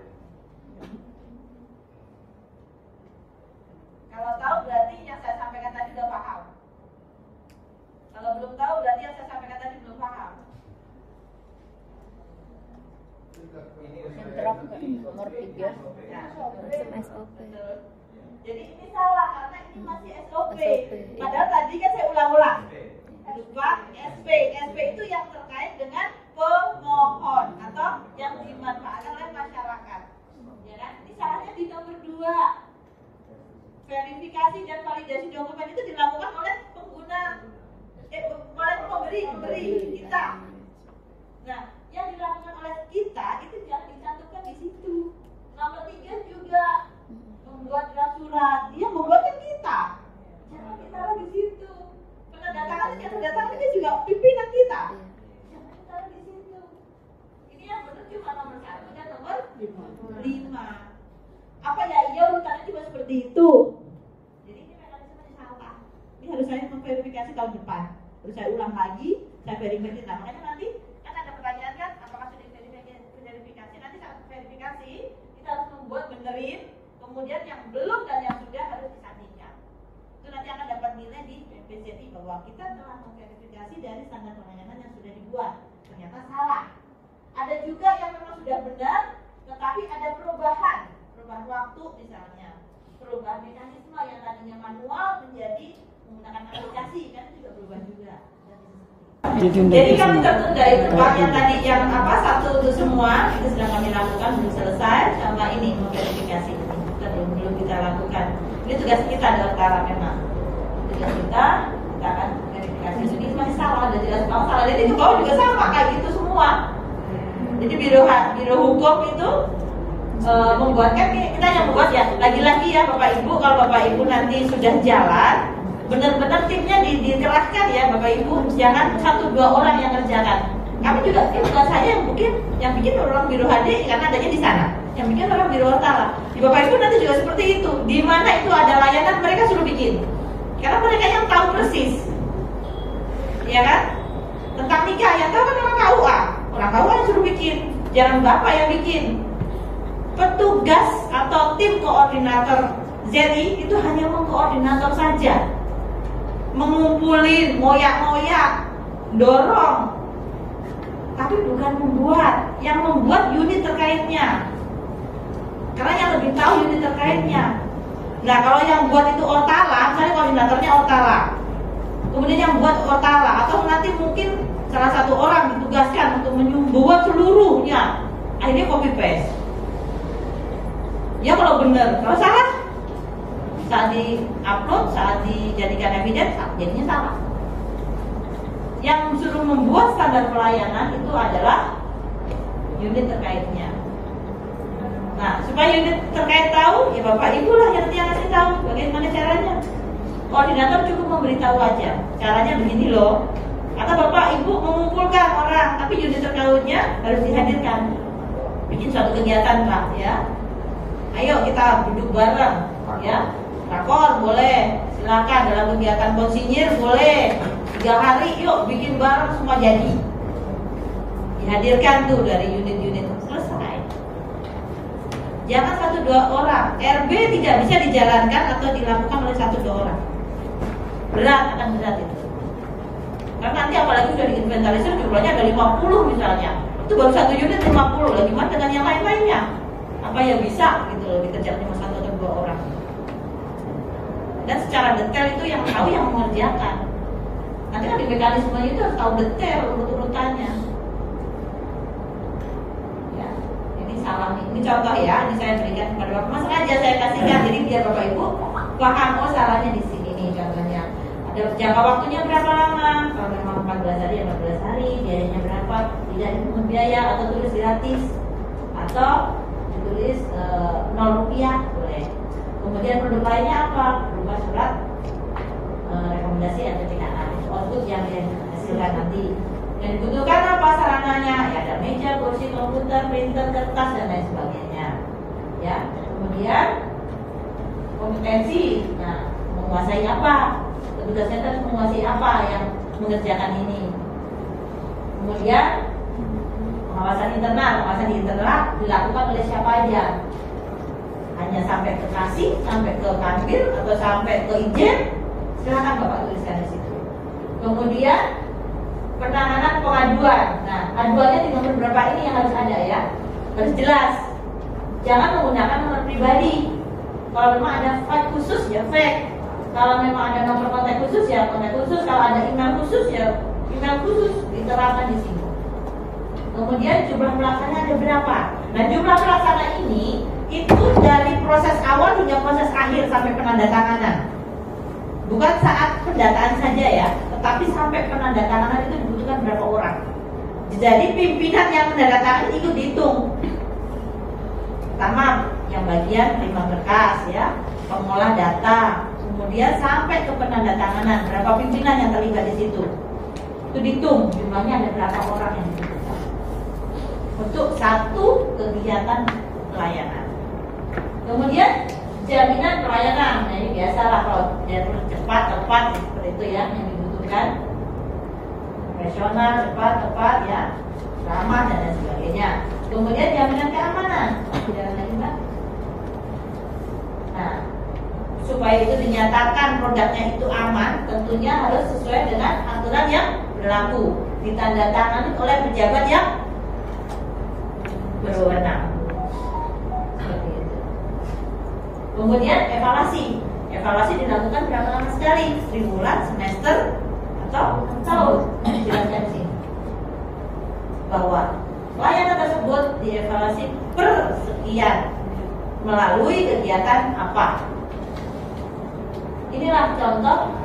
Kalau tahu berarti yang saya sampaikan tadi udah paham. Kalau belum tahu berarti yang saya sampaikan tadi belum paham. Yang drop ke nomor 3 Nah, SOP. jadi ini salah karena ini masih SOP. Padahal tadi kan saya ulang-ulang. Lupa SP. SP itu yang terkait dengan pemohon atau yang dimanfaatkan oleh masyarakat. Ya kan? Ini salahnya di nomor 2. Verifikasi dan validasi dokumen itu dilakukan oleh pengguna, oleh pemberi kita. Nah, yang dilakukan oleh kita itu jangan dicantumkan di situ. Nomor 3 juga membuat draft surat, dia membuatnya kita. Jangan ditaruh di situ. Penandatangan ini juga pimpinan kita. Jangan ditaruh di situ. Ini yang benar cuma nomor 1 dan nomor 5. Apa ya? Iya urutannya cuma seperti itu. Jadi ini mekanismenya salah. Ini harus saya memverifikasi tahun depan. Terus saya ulang lagi, saya verifikasi. Nah, makanya nanti kan ada pertanyaan kan, apakah sudah verifikasi? Nanti saat verifikasi kita harus membuat benerin. Kemudian yang belum dan yang sudah harus disandingkan. Itu nanti akan dapat nilai di BPJI bahwa kita telah memverifikasi dari standar pelayanan yang sudah dibuat. Ternyata salah. Ada juga yang memang sudah benar, tetapi ada perubahan waktu misalnya, perubahan mekanisme yang tadinya manual menjadi menggunakan aplikasi, kan itu juga berubah juga. Jadi kami tertunda itu Pak, yang tadi yang satu untuk semua itu sedang kami lakukan, belum selesai, sama ini memverifikasi itu belum kita lakukan. Ini tugas kita ada utara memang. Tugas kita akan verifikasi. Ini masih salah, ada jelas kalau salah. Jadi di bawah juga sama kayak gitu semua. Jadi biro hukum itu membuatkan, kita yang membuat ya, lagi-lagi ya Bapak Ibu, kalau Bapak Ibu nanti sudah jalan, benar-benar timnya dikerahkan ya Bapak Ibu, jangan 1-2 orang yang kerjakan. Kami juga tugas saya yang bikin orang biro HD karena adanya di sana, yang bikin orang biro Otala. Di Bapak Ibu nanti juga seperti itu, di mana itu ada layanan mereka suruh bikin, karena mereka yang tahu persis, ya kan? Tentang nikah yang tahu kan orang KUA yang suruh bikin, jangan Bapak yang bikin. Petugas atau tim koordinator ZI itu hanya mengkoordinator saja, mengumpulin, ngoyak-ngoyak, dorong, tapi bukan membuat. Yang membuat unit terkaitnya, karena yang lebih tahu unit terkaitnya. Nah kalau yang buat itu Otala, misalnya koordinatornya Otala, kemudian yang buat Otala, atau nanti mungkin salah satu orang ditugaskan untuk membuat seluruhnya, akhirnya copy paste. Ya kalau benar, kalau salah saat di upload, saat dijadikan evidence, jadinya salah. Yang suruh membuat standar pelayanan itu adalah unit terkaitnya. Nah, supaya unit terkait tahu, ya Bapak Ibu lah yang ngasih tahu bagaimana caranya. Koordinator cukup memberitahu aja, caranya begini loh. Atau Bapak Ibu mengumpulkan orang, tapi unit terkaitnya harus dihadirkan. Bikin suatu kegiatan Pak, ya. Ayo kita duduk bareng, ya. Rakor boleh, silakan dalam kegiatan konsinyir boleh. 3 hari, yuk bikin bareng semua jadi. Dihadirkan tuh dari unit-unit, selesai. Jangan 1-2 orang. RB tidak bisa dijalankan atau dilakukan oleh 1-2 orang. Akan berat itu. Karena nanti apalagi sudah diinventarisir jumlahnya ada 50 misalnya. Itu baru 1 unit 50, lagi gimana dengan yang lain-lainnya? Apa yang bisa gitu loh dikerjakan cuma 1 atau 2 orang. Dan secara detail itu yang tahu yang mengerjakan. Nanti kan di mekanismenya itu harus tahu detail urut-urutannya. Ya, ini salah nih. Ini contoh ya, ini saya berikan kepada Bapak. Mas sengaja saya kasihkan, jadi biar Bapak Ibu paham, oh salahnya di sini nih contohnya. Ada jangka waktunya berapa lama? Kalau memang 14 hari, 14 hari, biayanya berapa? Tidak dipungut biaya atau tulis gratis, atau tulis 0 rupiah boleh. Kemudian produk lainnya apa? Berupa surat rekomendasi atau CKA, output yang dihasilkan nanti. Yang dibutuhkan apa sarananya? Ya ada meja, kursi, komputer, printer, kertas dan lain sebagainya. Ya, kemudian kompetensi. Nah, menguasai apa? Petugasnya harus menguasai apa yang mengerjakan ini. Kemudian pengawasan di internal dilakukan oleh siapa aja? Hanya sampai ke kasih, sampai ke kanwil, atau sampai ke ijen? Silakan Bapak tuliskan di situ. Kemudian penanganan pengaduan. Nah, aduannya di nomor berapa ini yang harus ada ya? Harus jelas. Jangan menggunakan nomor pribadi. Kalau memang ada fax khusus ya fax. Kalau memang ada nomor kontak khusus ya kontak khusus. Kalau ada email khusus ya email khusus diterapkan di sini. Kemudian jumlah pelaksana ada berapa? Nah, jumlah pelaksana ini itu dari proses awal hingga proses akhir sampai penandatanganan. Bukan saat pendataan saja ya, tetapi sampai penandatanganan itu dibutuhkan berapa orang. Jadi pimpinan yang menandatangani ikut dihitung. Pertama, yang bagian terima berkas ya, pengolah data, kemudian sampai ke penandatanganan, berapa pimpinan yang terlibat di situ. Itu dihitung jumlahnya ada berapa orang yang dibutuhkan untuk satu kegiatan pelayanan. Kemudian jaminan pelayanan. Nah, ini biasalah kalau jalur cepat, tepat seperti itu ya yang dibutuhkan. Profesional, cepat, tepat ya, ramah dan lain sebagainya. Kemudian jaminan keamanan. Jalan lagi Mbak. Nah, supaya itu dinyatakan produknya itu aman, tentunya harus sesuai dengan aturan yang berlaku, ditandatangani oleh pejabat yang berwenang. Seperti itu. Kemudian evaluasi dilakukan berapa lama sekali? 1 bulan, semester, atau tahun? Jelaskan sini bahwa layanan tersebut dievaluasi per sekian melalui kegiatan apa. Inilah contoh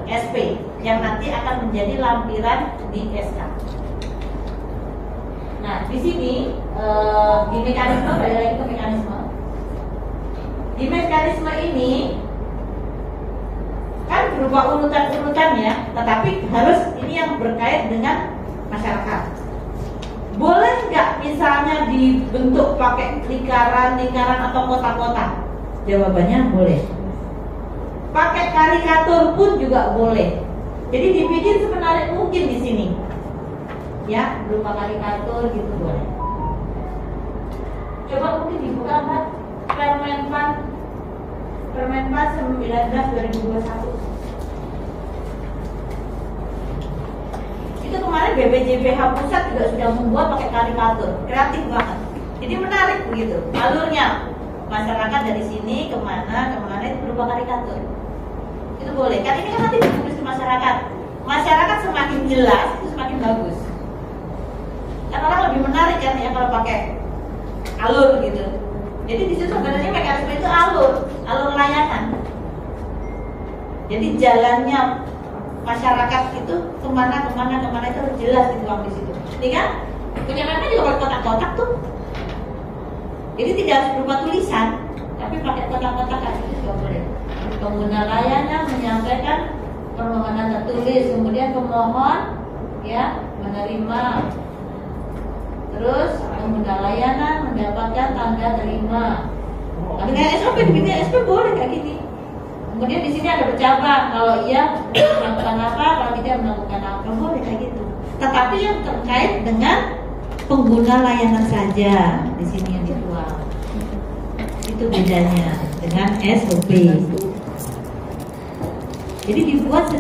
SP yang nanti akan menjadi lampiran di SK. Nah, di sini di mekanisme, balik lagi ke mekanisme. Di mekanisme ini kan berupa urutan-urutan ya, tetapi harus ini yang berkait dengan masyarakat. Boleh nggak misalnya dibentuk pakai lingkaran atau kotak-kotak? Jawabannya boleh. Pakai karikatur pun juga boleh. Jadi dibikin semenarik mungkin di sini. Ya, berupa karikatur gitu boleh. Coba mungkin dibuka Mbak Permenpan 19/2021. Itu kemarin BPJPH pusat juga sudah membuat pakai karikatur, kreatif banget. Jadi menarik begitu alurnya. Masyarakat dari sini kemana itu berupa karikatur. Itu boleh. Kan ini kan nanti ditulis ke masyarakat. Masyarakat semakin jelas itu semakin bagus. Karena orang lebih menarik kan ya kalau pakai alur gitu. Jadi di situ sebenarnya mekanisme itu alur layanan. Jadi jalannya masyarakat itu kemana itu harus jelas dituang di situ. Ini kan punya mereka juga pakai kotak-kotak tuh. Jadi tidak harus berupa tulisan, tapi pakai kotak-kotak kayak gitu juga boleh. Pengguna layanan menyampaikan permohonan tertulis, kemudian pemohon ya menerima. Terus pengguna layanan mendapatkan tanda terima. Dengan SOP dibikin SP boleh kayak gini. Kemudian di sini ada bercabang, kalau ia melakukan apa, kalau tidak melakukan apa, boleh kayak gitu. Tetapi yang terkait dengan pengguna layanan saja di sini yang dituang. Itu bedanya dengan SOP. Jadi dibuat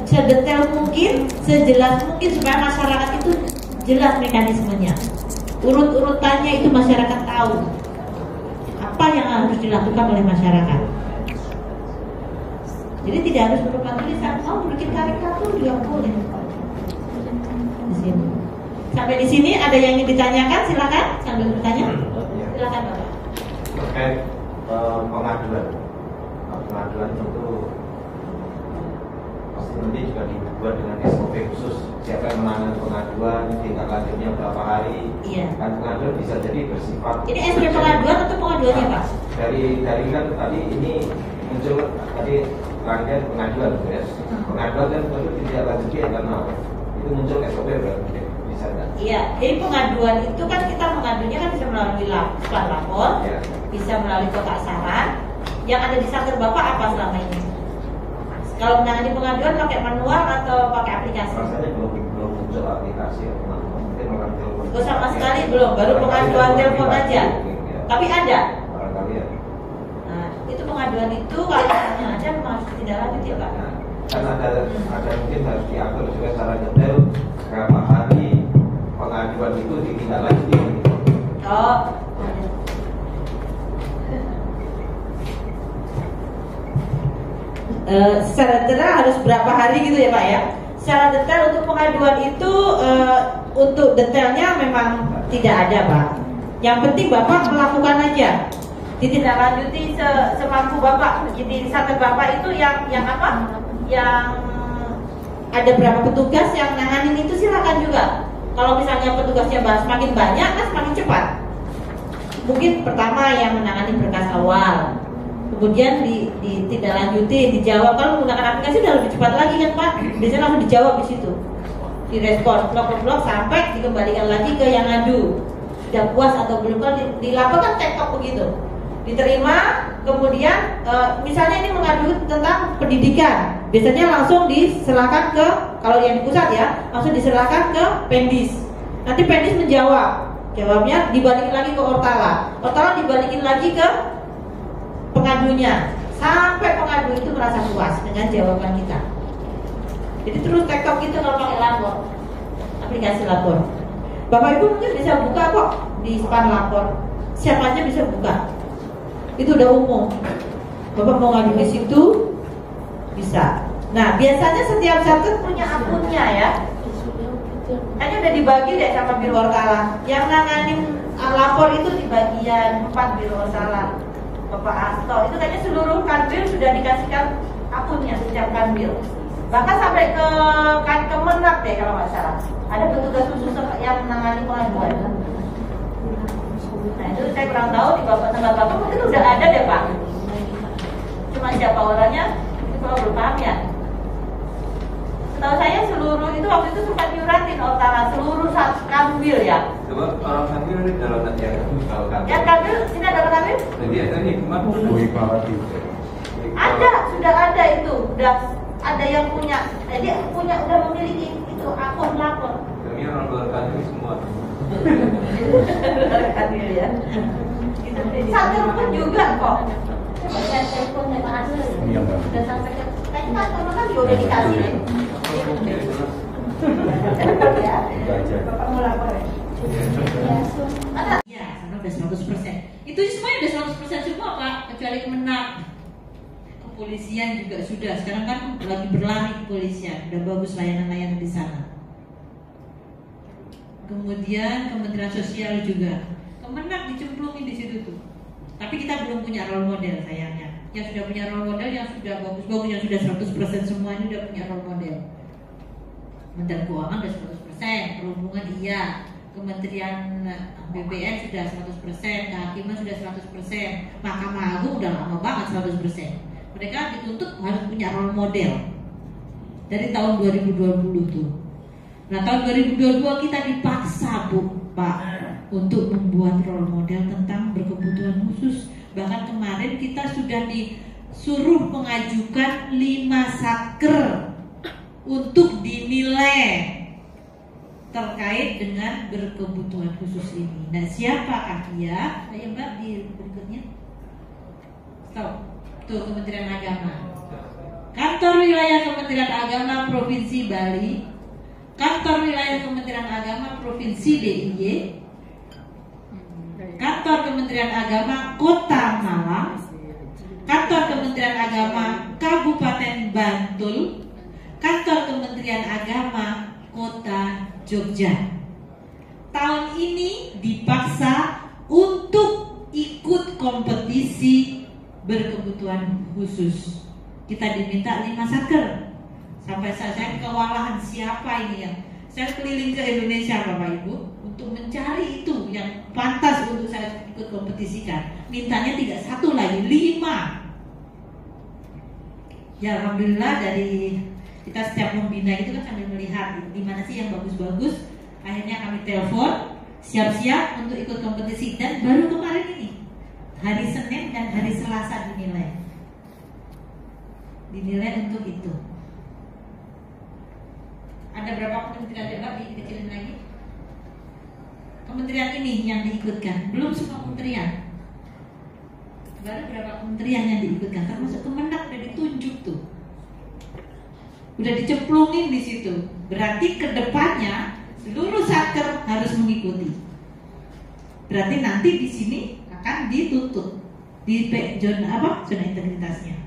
sedetail mungkin, sejelas mungkin supaya masyarakat itu jelas mekanismenya. Urut-urutannya itu masyarakat tahu apa yang harus dilakukan oleh masyarakat. Jadi tidak harus berupa tulisan, mau bikin karikatur juga boleh. Di sini. Sampai di sini ada yang ingin ditanyakan, silakan sambil bertanya. Silakan Bapak. Terkait pengaduan tentu pasti nanti juga dibuat dengan SOP khusus siapa yang menangani pengaduan, tindak lanjutnya berapa hari. Iya. Kan pengaduan bisa jadi bersifat. Ini SP pengaduan atau pengaduannya Pak? Dari kan tadi ini muncul tadi rangkaian pengaduan, ya. Pengaduan kan perlu tindak lanjuti ya karena itu muncul SOP berarti bisa nggak? Iya, jadi pengaduan itu kan kita mengadunya kan bisa melalui plat lapor, Ya. bisa melalui kotak saran. Yang ada di Satker Bapak apa selama ini? Kalau menangani pengaduan pakai manual atau pakai aplikasi? Rasanya belum muncul aplikasi atau mungkin orang telepon. Oh, sama sekali belum, baru pengaduan telepon aja. Ya. Tapi ada. Barangkali ya. Nah, itu pengaduan itu kalau misalnya ada memang harus tidak lanjut ya Pak. Nah, karena ada mungkin harus diatur juga secara detail berapa hari pengaduan itu ditindaklanjuti. Oh, secara detail harus berapa hari gitu ya Pak ya? Secara detail untuk pengaduan itu untuk detailnya memang tidak ada Pak. Yang penting Bapak melakukan aja, ditindaklanjuti semampu Bapak. Jadi Satker Bapak itu yang apa? Yang ada berapa petugas yang nanganin itu silakan juga. Kalau misalnya petugasnya semakin banyak kan semakin cepat. Mungkin pertama yang menangani berkas awal, kemudian ditindaklanjuti, dijawab. Kalau menggunakan aplikasi udah lebih cepat lagi kan Pak? Biasanya langsung dijawab di situ, direspon blok per blok sampai dikembalikan lagi ke yang ngadu. Sudah puas atau belum? Kalau dilapor kan tektok begitu, diterima. Kemudian misalnya ini mengadu tentang pendidikan, biasanya langsung diserahkan ke, kalau yang di pusat ya, langsung diserahkan ke Pendis. Nanti Pendis menjawab, jawabnya dibalikin lagi ke Ortala, Ortala dibalikin lagi ke pengadunya, sampai pengadu itu merasa puas dengan jawaban kita. Jadi terus tektok gitu kalau pakai lapor, aplikasi lapor. Bapak Ibu mungkin bisa buka kok di span lapor, siapa aja bisa buka. Itu udah umum. Bapak mau ngadu di situ bisa. Nah biasanya setiap Satker punya akunnya ya. Hanya udah dibagi deh sama Biro Ortala. Yang nanganin lapor itu di bagian 4 Biro Ortala. Bapak Asto itu kayaknya seluruh kanwil sudah dikasihkan akunnya setiap kanwil. Bahkan sampai ke Kemenak deh kalau nggak salah. Ada petugas khusus yang menangani pengaduan. Nah itu saya kurang tahu di tempat bapak mungkin udah ada deh Pak. Cuma siapa orangnya itu kalau belum paham ya. Setahu saya seluruh itu waktu itu sempat nyuratin Ortala seluruh kanwil ya. Coba orang kanwil ini dalam nanti kalau kanwil. Yang kanwil sini ada kanwil? Jadi ada nih kemana? Ada, sudah ada itu, udah ada yang punya. Jadi punya udah memiliki itu akun lapor. Kami orang luar kanwil semua. Kanwil ya. Satker pun juga kok. Saya telepon Pak Azul. Iya, Mbak. Udah sampai ke kayaknya kantor kan juga udah dikasih. Ya. Bapak mau lapor ya? Ada. Ya, karena udah 100%. Itu semuanya udah 100% semua Pak, kecuali Kemenak. Kepolisian juga sudah. Sekarang kan lagi berlari kepolisian. Udah bagus layanan-layanan di sana. Kemudian Kementerian Sosial juga. Kemenak dicemplungin di situ tuh. Tapi kita belum punya role model sayangnya. Yang sudah punya role model yang sudah bagus-bagus, yang sudah 100% semuanya udah punya role model. Kementerian Keuangan udah 100%, Perhubungan iya, Kementerian BPN sudah 100%, Kehakiman sudah 100%, Mahkamah Agung udah lama banget 100%. Mereka dituntut harus punya role model dari tahun 2020 tuh. Nah tahun 2022 kita dipaksa Pak untuk membuat role model tentang berkebutuhan khusus. Bahkan kemarin kita sudah disuruh mengajukan 5 Satker untuk dinilai terkait dengan berkebutuhan khusus ini. Nah siapakah dia? Ayo Mbak di berikutnya. Stop. Tuh Kementerian Agama. Kantor Wilayah Kementerian Agama Provinsi Bali, Kantor Wilayah Kementerian Agama Provinsi DIY, Kantor Kementerian Agama Kota Malang, Kantor Kementerian Agama Kabupaten Bantul, Kantor Kementerian Agama Kota Jogja. Tahun ini dipaksa untuk ikut kompetisi berkebutuhan khusus. Kita diminta 5 Satker. Sampai saya kewalahan siapa ini yang saya keliling ke Indonesia Bapak Ibu untuk mencari itu yang pantas untuk saya ikut kompetisikan. Mintanya tidak 1 lagi, 5. Ya alhamdulillah dari kita setiap membina itu kan sambil melihat di mana sih yang bagus-bagus. Akhirnya kami telepon, siap-siap untuk ikut kompetisi dan baru kemarin ini hari Senin dan hari Selasa dinilai untuk itu. Ada berapa kementerian coba dikecilin lagi? Kementerian ini yang diikutkan, belum semua kementerian. Baru berapa kementerian yang diikutkan, termasuk Kemendak udah ditunjuk tuh, udah dicemplungin di situ. Berarti kedepannya seluruh satker harus mengikuti. Berarti nanti di sini akan ditutup di zona integritasnya,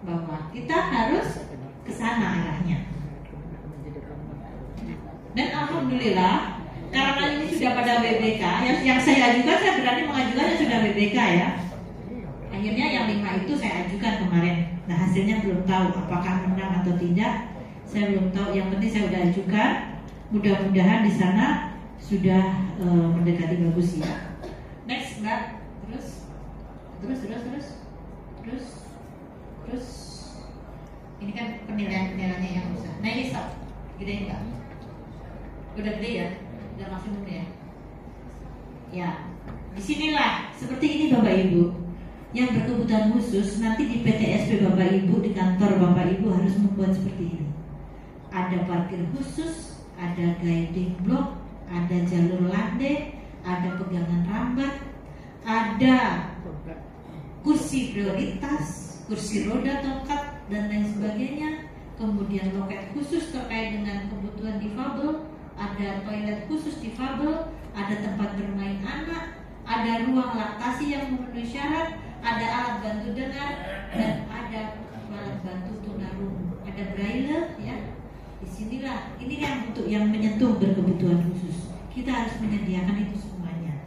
bahwa kita harus ke sana arahnya. Dan alhamdulillah karena ini sudah pada BBK, yang saya ajukan, saya berani mengajukan yang sudah BBK ya. Akhirnya yang 5 itu saya ajukan kemarin. Nah hasilnya belum tahu apakah menang atau tidak. Saya belum tahu. Yang penting saya sudah ajukan. Mudah-mudahan di sana sudah mendekati bagus ya. Next Mbak. Terus. Ini kan penilaiannya yang besar. Nah ini stop. Gedein Mbak. Udah gede ya? Udah maksimum ya? Ya. Disinilah seperti ini Bapak Ibu. Yang berkebutuhan khusus nanti di PTSP Bapak Ibu, di kantor Bapak Ibu harus membuat seperti ini. Ada parkir khusus, ada guiding block, ada jalur landai, ada pegangan rambat, ada kursi prioritas, kursi roda tongkat dan lain sebagainya. Kemudian loket khusus terkait dengan kebutuhan difabel, ada toilet khusus difabel, ada tempat bermain anak, ada ruang laktasi yang memenuhi syarat, ada alat bantu dengar, dan ada alat bantu tunarungu, ada braille ya. Disinilah ini yang untuk yang menyentuh berkebutuhan khusus. Kita harus menyediakan itu semuanya.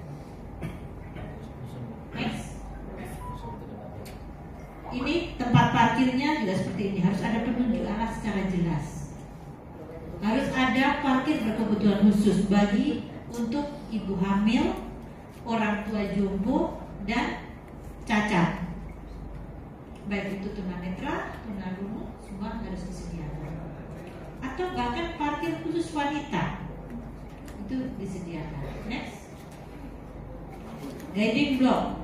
Next. Ini tempat parkirnya juga seperti ini, harus ada penunjuk arah secara jelas. Harus ada parkir berkebutuhan khusus bagi untuk ibu hamil, orang tua jombo, dan cacat. Baik itu tunanetra, tunarungu, semua harus disediakan. Atau bahkan parkir khusus wanita itu disediakan. Next. Guiding block.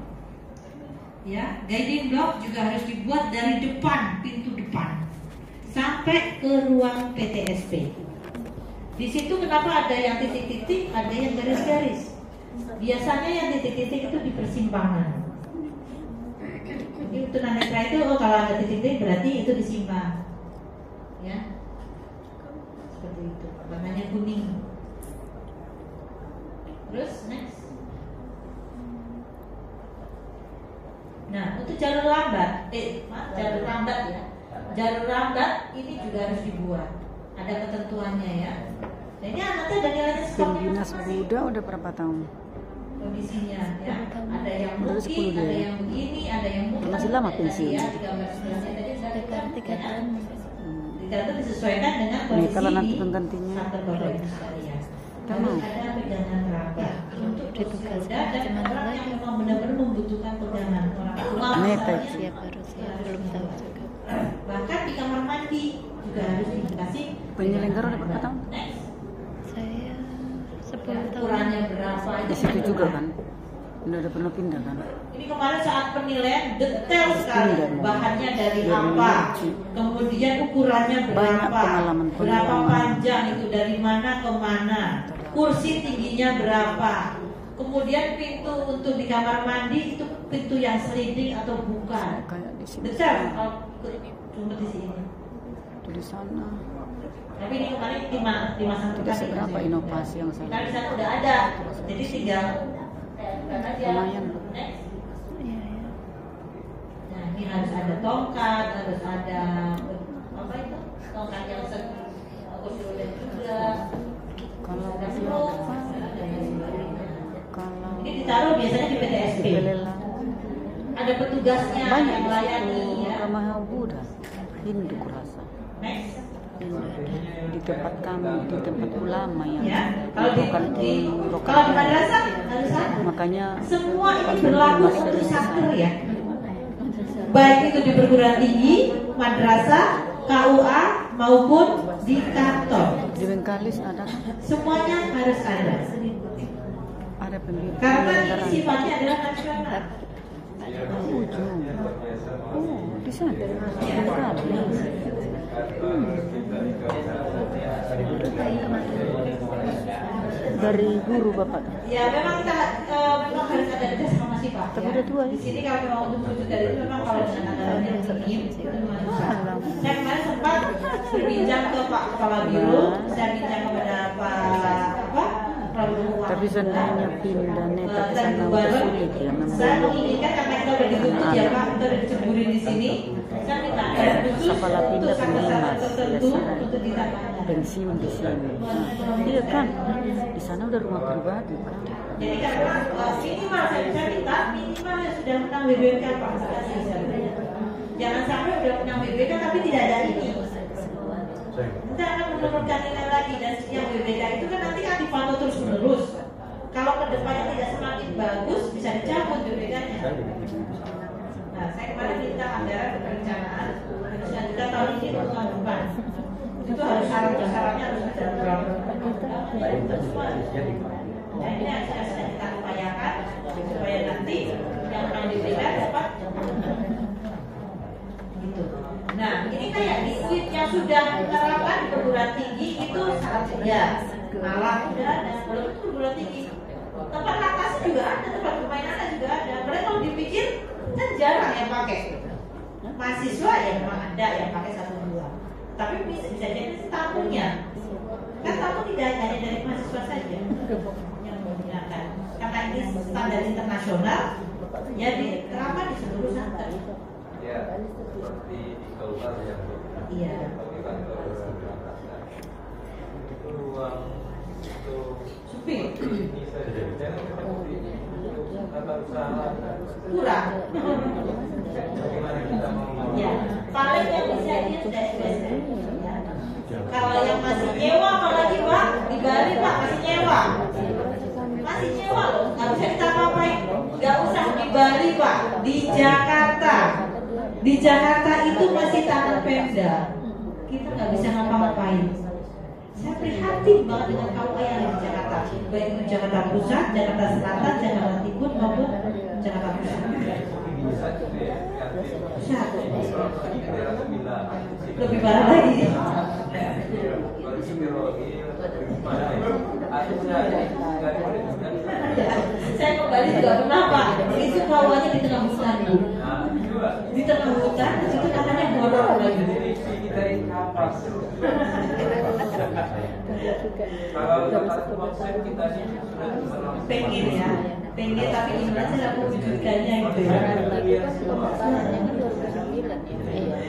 Ya, guiding block juga harus dibuat dari depan, pintu depan sampai ke ruang PTSP. Di situ kenapa ada yang titik-titik, ada yang garis-garis. Biasanya yang titik-titik itu di persimpangan. Jadi tunanetra itu kalau ada titik-titik berarti itu disimpang. Ya. Seperti itu. Warnanya kuning. Terus next. Nah, untuk jalur lambat, jalur lambat ya. Jalur lambat ini juga harus dibuat. Ada ketentuannya ya. Nah, ini nanti ada nilainya stopnya. Dinas Muda udah berapa tahun? Kondisinya ya. Ada yang mungkin, ada yang begini, ada yang mungkin. Masih lama pensiun. Ya, 13 tadi sudah 3 tahun. Itu disesuaikan dengan Nih, kondisi kalau nanti di penggantinya kantor Bapak Ibu sekalian. Kita Harus mau. ada pegangan rambut untuk ditugaskan roda dan orang yang memang benar-benar membutuhkan pegangan orang tua. Mepet. misalnya, Siapa harusnya belum tahu juga. bahkan di kamar mandi juga harus dikasih penyelenggara udah berapa tahun? Next. Saya 10 tahun. Ukurannya berapa Di situ juga kan? Udah pernah pindah kan? Ini kemarin saat penilaian detail sekali bahannya dari apa, kemudian ukurannya Banyak berapa, pengalaman. berapa panjang itu dari mana ke mana, kursi tingginya berapa, kemudian pintu untuk di kamar mandi itu pintu yang sliding atau bukan. Kayak di sini. Detail kalau ikut kompetisi ini. Itu di sana. Tapi ini kemarin dimasang Tidak seberapa inovasi yang saya Kita di sana udah ada, jadi tinggal aja. lumayan. Next. Iya, iya. Nah, ini harus ada tongkat, harus ada apa itu? Tongkat yang kursi roda juga. Kalau Ada siapa? blok, ada yang sebagainya. Kalau Ini ditaruh biasanya di PTSP. Belelang Ada petugasnya banyak yang di melayani situ ya. Ramah Buddha Hindu kurasa. Next. Di tempat kami, di tempat ulama yang Ya, kalau di bukan kalau di madrasah harus ada. makanya Semua ini berlaku untuk satu ya. Baik itu di perguruan tinggi, madrasah, KUA maupun di kantor. di Bengkalis ada Semuanya harus ada. pembina Karena ini sifatnya adalah nasional. ujung. Oh, di sana. Dari guru Bapak. Ya memang kita memang harus ada transformasi Pak. Tapi Ya. udah tua, ya. Di sini kalau memang untuk wujud dari itu memang kalau dengan anggarannya tinggi itu memang susah. Saya kemarin sempat berbincang ke Pak Kepala Biro, saya bincang kepada Pak Prabowo. Tapi seandainya pindah neta ke Dan sana Gubernur, sulit ya saya menginginkan karena kita udah dituntut ya Pak, kita udah diceburin di sini. Saya minta ada khusus Kepala untuk pindah syarat-syarat penyimas, tertentu biasa. untuk ditambahkan. pensiun di sini. Nah, iya kan? Di sana udah rumah pribadi kan. Jadi karena minimal saya minta minimal yang sudah menang WBK Pak. Jangan sampai udah menang WBK tapi tidak ada ini. Kita akan menurunkan nilai lagi dan yang WBK itu kan nanti kan dipantau terus menerus. Kalau kedepannya tidak semakin bagus bisa dicabut WBK-nya. Nah, saya kemarin minta anggaran perencanaan harusnya kita tahun ini untuk tahun depan. Itu harus syarat-syaratnya harus ada berapa. Nah, ini yang sedang kita upayakan supaya nanti yang akan diberikan dapat gitu. Nah, ini kayak di UIT yang sudah menerapkan di perguruan tinggi itu sangat ya, malah sudah ada belum itu perguruan tinggi. Tempat atas juga ada, tempat permainan juga ada. Mereka kalau dipikir kan jarang yang pakai. Mahasiswa ya memang ada yang pakai 1-2. Tapi bisa jadi tamunya. Kan tamu tidak hanya dari mahasiswa saja yang menggunakan. Karena ini standar internasional, ya diterapkan di seluruh santer. Ya, seperti di Kalbar ya. Iya. Bagi kantor Jakarta. Itu ruang untuk Sepi. ini saja. Jangan seperti tata usaha. Kurang. Bagaimana kita mau Ya, paling yang bisa dia sudah SPSM. Ya. Kalau yang masih nyewa apalagi Pak, di Bali Pak masih nyewa. Masih nyewa loh, nggak bisa kita apa-apain. Nggak usah di Bali Pak, di Jakarta. Di Jakarta itu masih tanah Pemda. Kita nggak bisa ngapa-ngapain. Saya prihatin banget dengan KUA yang ada di Jakarta. Baik itu Jakarta Pusat, Jakarta Selatan, Jakarta Timur maupun Jakarta Pusat. Pusat. Lebih parah lagi. Saya kembali juga pernah Pak. Itu kawannya di tengah hutan. Di tengah hutan, di situ katanya bodor lagi. Kalau konsep kita sih sudah Pengen ya, pengen tapi gimana cara mewujudkannya gitu ya.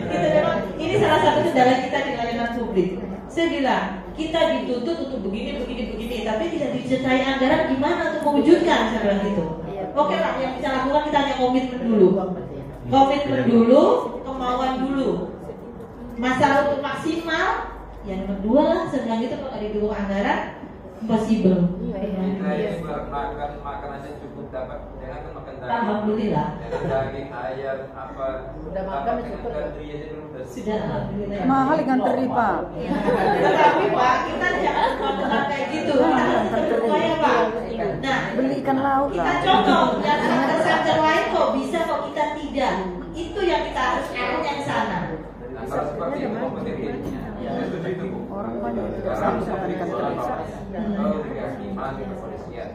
Itu memang ini salah satu kendala kita di layanan publik. Saya bilang kita dituntut untuk begini, tapi tidak disertai anggaran gimana untuk mewujudkan saya bilang gitu. Oke Pak, yang bisa lakukan kita hanya komitmen dulu, kemauan dulu. Masalah untuk maksimal, yang kedua lah sedang itu kalau didukung anggaran impossible. kita ini makan aja cukup dapat, jangan kan makan daging. Alhamdulillah. Jangan daging, ayam, apa. Udah makan cukup. Gantri aja dulu udah. Sudah alhamdulillah. Mahal ikan teri Pak. Tetapi Pak, kita jangan cuma kayak gitu. Kita harus berupaya Pak. Nah, Beli ikan laut kita lah. contoh yang santer-santer lain kok bisa kok kita tidak. Itu yang kita harus arahnya ke sana. Nah, kalau seperti itu kompetitifnya, saya setuju itu Bu. Orang banyak tidak Orang bisa makan ikan teri. kalau di kehakiman, di kepolisian,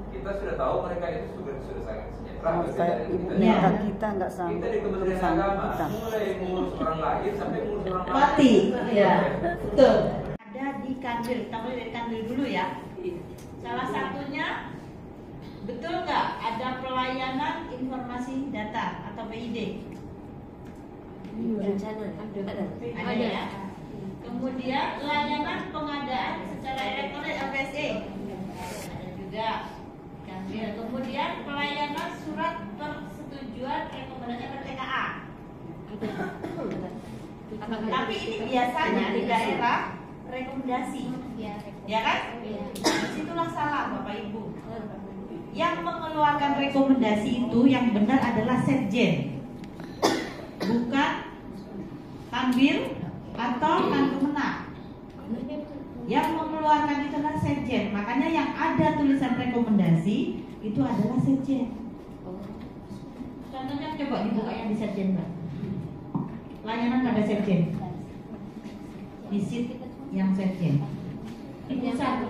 kita sudah tahu mereka itu sudah sangat sejahtera. Kayak ibu Ya. kita nggak Kita sanggup di Kementerian bersama Agama, kita. mulai ngurus orang lahir sampai ngurus orang Mati. Ya, betul. Ada di Kanwil, kita mulai dari Kanwil dulu ya. Salah satunya, betul nggak ada pelayanan informasi data atau PID? Ada ya. Kemudian layanan pengadaan secara elektronik LPSE ada juga. Kemudian pelayanan surat persetujuan rekomendasi PTKA Tapi ini biasanya di daerah rekomendasi, ya kan? Disitulah salah Bapak Ibu. Yang mengeluarkan rekomendasi itu yang benar adalah Setjen, bukan Kanwil atau Kankemenak. Yang mengeluarkan itu adalah Setjen. Makanya yang ada tulisan rekomendasi itu adalah Setjen. Contohnya coba dibuka yang di Setjen, Mbak. Layanan pada Setjen. Visit yang Setjen. Di pusat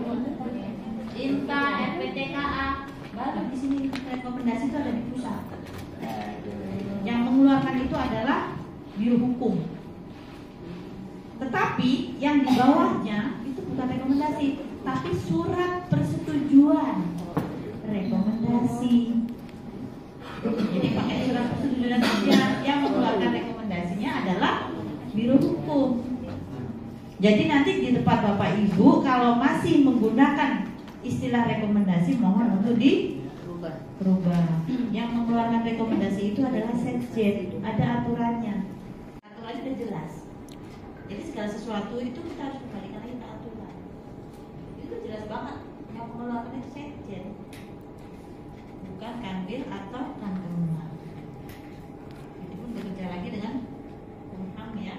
INTA, FPTKA, baru di sini rekomendasi itu ada di pusat. Yang mengeluarkan itu adalah Biro Hukum. Tetapi yang di bawahnya itu bukan rekomendasi, tapi surat persetujuan rekomendasi. Jadi pakai surat persetujuan saja. Yang mengeluarkan rekomendasinya adalah Biro Hukum. Jadi nanti di tempat Bapak Ibu kalau masih menggunakan istilah rekomendasi mohon untuk dirubah. Yang mengeluarkan rekomendasi itu adalah Setjen, ada aturannya. Aturannya sudah jelas. Jadi segala sesuatu itu kita harus kembalikan lagi ke aturan. Itu jelas banget. Yang mengeluarkan itu Setjen, bukan Kanwil atau Kankemenak. Itu pun bekerja lagi dengan Kumham ya.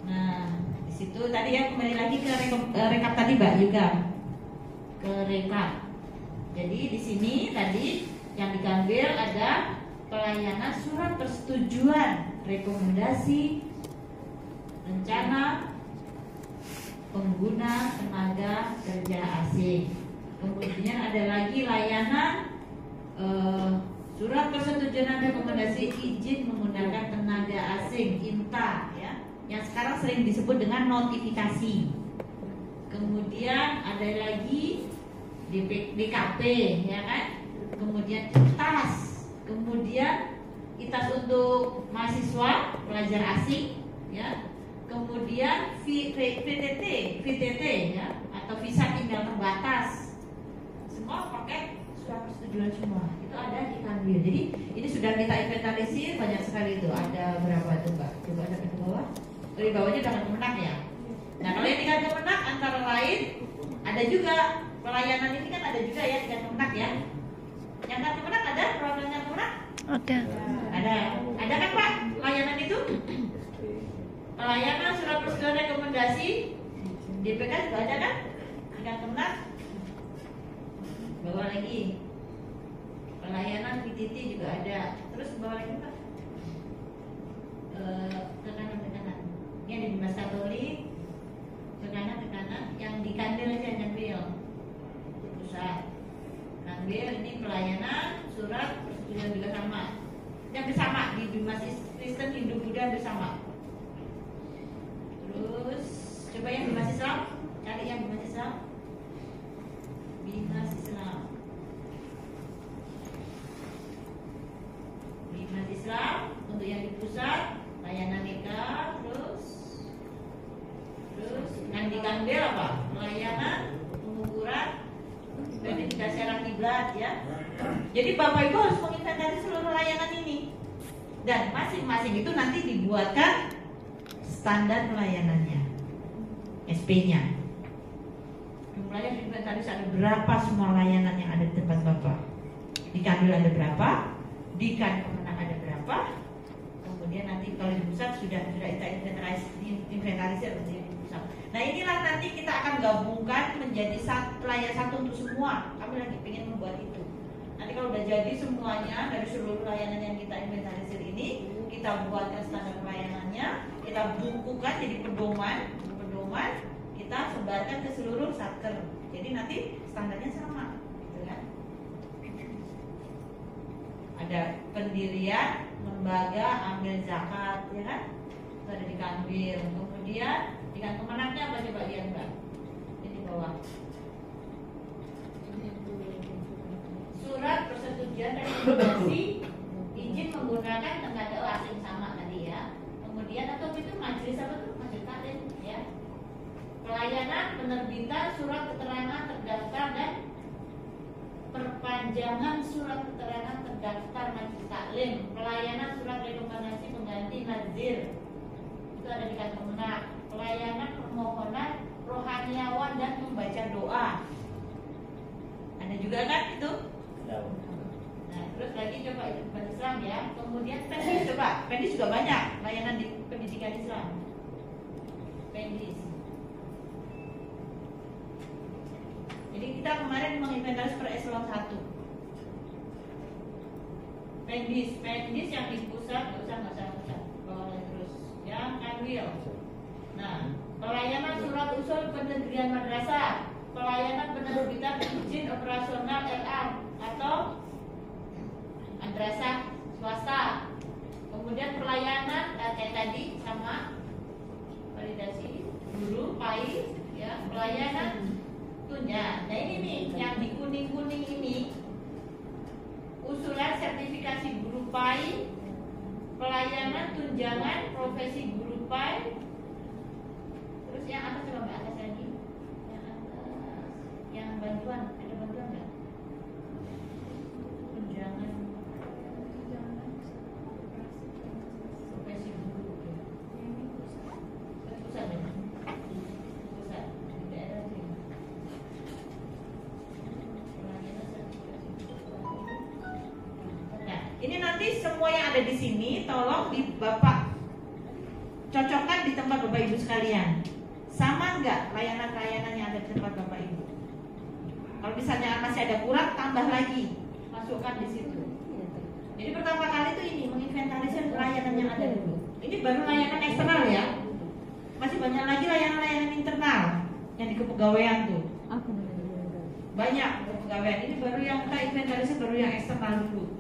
Nah, di situ tadi ya kembali lagi ke rekap tadi Mbak juga. Ke rekap. Jadi di sini tadi yang di Kanwil ada pelayanan surat persetujuan rekomendasi rencana pengguna tenaga kerja asing. Kemudian ada lagi layanan surat persetujuan rekomendasi izin menggunakan tenaga asing INTA ya, yang sekarang sering disebut dengan notifikasi. Kemudian ada lagi DKP ya kan, kemudian ITAS, kemudian ITAS untuk mahasiswa pelajar asing ya, kemudian VTT ya atau visa tinggal terbatas, semua pakai surat persetujuan semua. Itu ada di Kanwil. Jadi ini sudah kita inventarisir banyak sekali itu. Ada berapa tuh Mbak? Coba ada di bawah. Di bawahnya udah Kankemenak ya. Nah kalau yang di Kankemenak antara lain ada juga pelayanan ini kan ada juga ya di Kankemenak ya. Yang Kankemenak ada perwakilan Kankemenak? Ada. Ada kan Pak layanan itu? Pelayanan surat persetujuan rekomendasi DPK juga ada kan? Di Kankemenak. Bawa lagi pelayanan PTT juga ada. Terus bawa lagi Pak ke kanan. Ini ada di Dinas Katolik ke kanan. Yang di Kanwil aja Kanwil pusat. Kanwil ini pelayanan surat persetujuan juga sama. Yang bersama di Dinas Kristen Hindu Buddha bersama. Terus coba yang Dinas Islam, cari yang Dinas Islam. Dinas Islam. Dinas Islam untuk yang di pusat layanan nikah, terus yang di Kanwil apa? Pelayanan pengukuran verifikasi arah kiblat ya. Jadi Bapak Ibu harus menginventarisir seluruh layanan ini. Dan masing-masing itu nanti dibuatkan standar pelayanannya, SP-nya. Jumlahnya diinventaris ada berapa semua layanan yang ada di tempat Bapak. Di Kanwil ada berapa, di Kankemenak ada berapa. Kemudian nanti kalau di pusat sudah kita inventarisir di pusat. Nah inilah nanti kita akan gabungkan menjadi pelayanan satu untuk semua. Kami lagi ingin membuat itu. Nanti kalau udah jadi semuanya dari seluruh layanan yang kita inventarisir ini, kita buatkan standar pelayanannya, kita bukukan jadi pedoman, kita sebarkan ke seluruh satker. Jadi nanti standarnya sama, gitu kan? Ada pendirian lembaga ambil zakat, ya kan? Itu ada di Kanwil. Kemudian di Kankemenaknya apa coba lihat Mbak? Ini di bawah. Surat persetujuan rekomendasi izin menggunakan tenaga asing sama tadi ya. Kemudian atau itu majelis apa tuh? Majelis taklim ya. Pelayanan penerbitan surat keterangan terdaftar dan perpanjangan surat keterangan terdaftar majelis taklim. Pelayanan surat rekomendasi itu ada di kantong benak. Pelayanan permohonan rohaniawan dan membaca doa. Ada juga kan itu? Nah, terus lagi coba itu Islam ya. Kemudian Pendis coba. Pendis juga banyak layanan di pendidikan Islam. Pendis. Jadi kita kemarin menginventaris per eselon 1. Pendis yang di pusat, nggak usah. Bawa terus. Yang Kanwil. Nah, pelayanan surat usul pendirian madrasah, pelayanan penerbitan izin operasional LA atau madrasah swasta. Kemudian pelayanan kayak tadi sama validasi guru, PAI, ya, pelayanan tunja. Nah ini nih yang di kuning-kuning ini usulan sertifikasi guru PAI, pelayanan tunjangan profesi guru PAI. Terus yang atas coba Mbak atas lagi, yang atas, yang bantuan, ada bantuan nggak? Tunjangan profesi guru, pusat ya? Pusat di daerah sini. Nah, ini nanti semua yang ada di sini tolong di Bapak cocokkan di tempat Bapak Ibu sekalian. Sama enggak layanan-layanan yang ada di tempat Bapak Ibu? Kalau misalnya masih ada kurang, tambah lagi, masukkan di situ. Jadi pertama kali itu ini menginventarisir layanan yang ada dulu. Ini baru layanan eksternal ya. Masih banyak lagi layanan-layanan internal yang di kepegawaian tuh. Banyak kepegawaian. Ini baru yang kita inventarisir, baru yang eksternal dulu.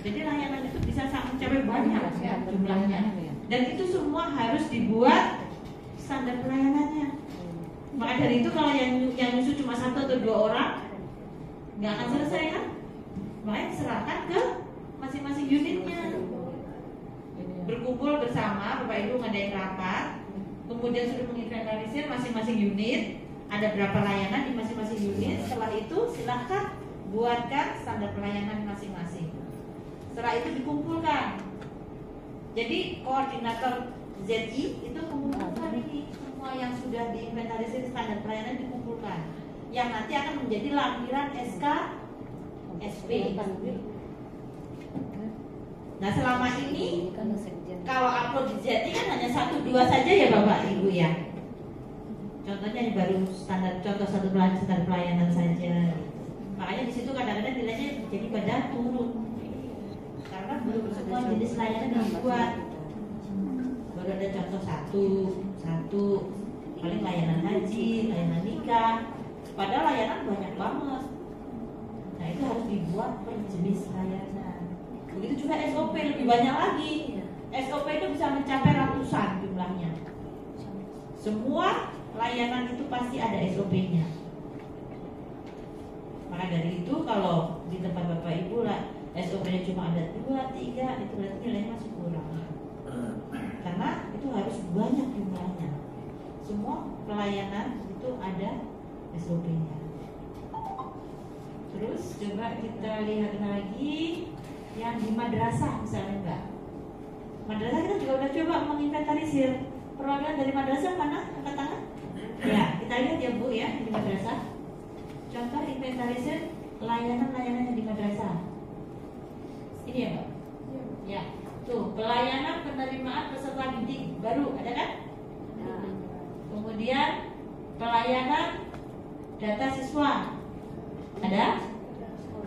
Jadi layanan itu bisa mencapai banyak ya jumlahnya. Dan itu semua harus dibuat standar pelayanannya. Maka dari itu kalau yang nyusu cuma 1 atau 2 orang nggak akan selesai kan? Makanya diserahkan ke masing-masing unitnya. Berkumpul bersama Bapak Ibu ngadain rapat, kemudian sudah menginventarisir masing-masing unit, ada berapa layanan di masing-masing unit. Setelah itu silahkan buatkan standar pelayanan masing-masing. Setelah itu dikumpulkan. Jadi koordinator ZI itu mengumpulkan ini semua yang sudah diinventarisir standar pelayanan dikumpulkan, yang nanti akan menjadi lampiran SK SP. Nah selama ini kalau upload di ZI kan hanya 1-2 saja ya Bapak Ibu ya. Contohnya baru standar contoh satu standar pelayanan saja. Makanya di situ kadang-kadang nilainya jadi pada turun. Karena belum semua jenis layanan dibuat. Baru ada contoh satu paling layanan haji, layanan nikah. Padahal layanan banyak banget. Nah itu harus dibuat per jenis layanan. Begitu juga SOP lebih banyak lagi. SOP itu bisa mencapai ratusan jumlahnya. Semua layanan itu pasti ada SOP-nya. Maka dari itu kalau di tempat Bapak Ibu lah SOP-nya cuma ada 2, 3, itu berarti nilainya masih kurang. Karena itu harus banyak jumlahnya. Semua pelayanan itu ada SOP-nya. Terus coba kita lihat lagi yang di madrasah misalnya enggak. Madrasah kita juga udah coba menginventarisir. Perwakilan dari madrasah mana? Angkat tangan. Ya, kita lihat ya Bu ya di madrasah. Contoh inventarisir layanan-layanan yang di madrasah. Ini ya Pak? Ya. Tuh, pelayanan penerimaan peserta didik baru ada kan? Kemudian pelayanan data siswa ada?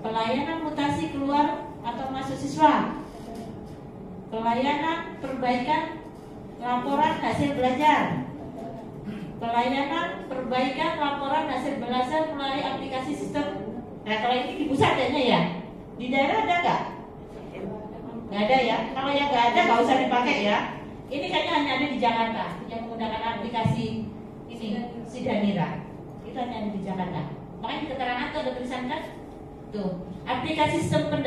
Pelayanan mutasi keluar atau masuk siswa, pelayanan perbaikan laporan hasil belajar, pelayanan perbaikan laporan hasil belajar melalui aplikasi sistem. Nah kalau ini di pusat adanya ya, di daerah ada nggak? Nggak ada ya. Kalau yang nggak ada nggak usah dipakai ya. Ini kayaknya hanya ada di Jakarta yang menggunakan aplikasi ini Sidanira. Itu hanya ada di Jakarta. Makanya di keterangan tuh ada tulisan kan? Tuh, aplikasi sistem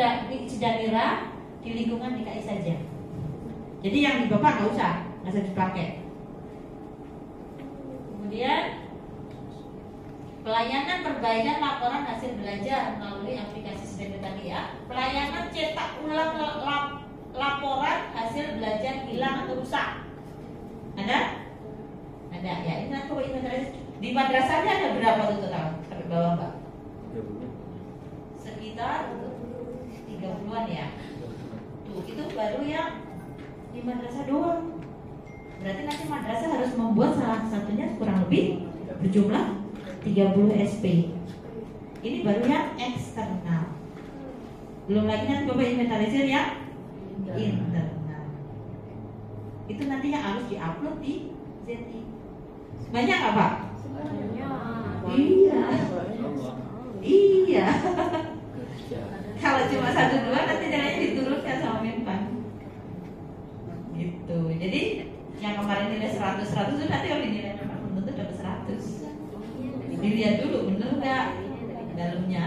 Sidanira di lingkungan DKI saja. Jadi yang di Bapak nggak usah dipakai. Kemudian pelayanan perbaikan laporan hasil belajar melalui aplikasi Sidanira tadi ya. Pelayanan cetak ulang laporan hasil belajar hilang atau rusak. Ada? Ada ya. Ini nanti coba inventaris. Di madrasahnya ada berapa tuh total? Sampai bawah Mbak? Sekitar 30-an ya. Tuh, itu baru yang di madrasah doang. Berarti nanti madrasah harus membuat salah satunya kurang lebih berjumlah 30 SP. Ini baru yang eksternal. Belum lagi nanti Bapak inventarisir yang internal. Itu nantinya harus diupload di ZI. Banyak nggak Pak? Iya. Iya. Kalau cuma 1-2 nanti dananya diturunkan sama Menpan. Gitu. Jadi yang kemarin nilai 100 itu nanti kalau dinilai memang belum tentu dapat 100. Dilihat dulu bener nggak dalamnya.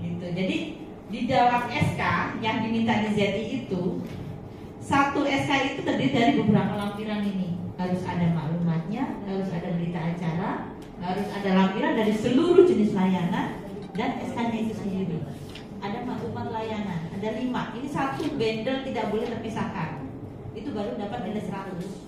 Gitu. Jadi di dalam SK yang diminta di ZI itu, satu SK itu terdiri dari beberapa lampiran ini. Harus ada maklumatnya, harus ada berita acara, harus ada lampiran dari seluruh jenis layanan, dan SK-nya itu sendiri. Ada maklumat layanan, ada 5. Ini satu bundle tidak boleh terpisahkan. Itu baru dapat nilai 100.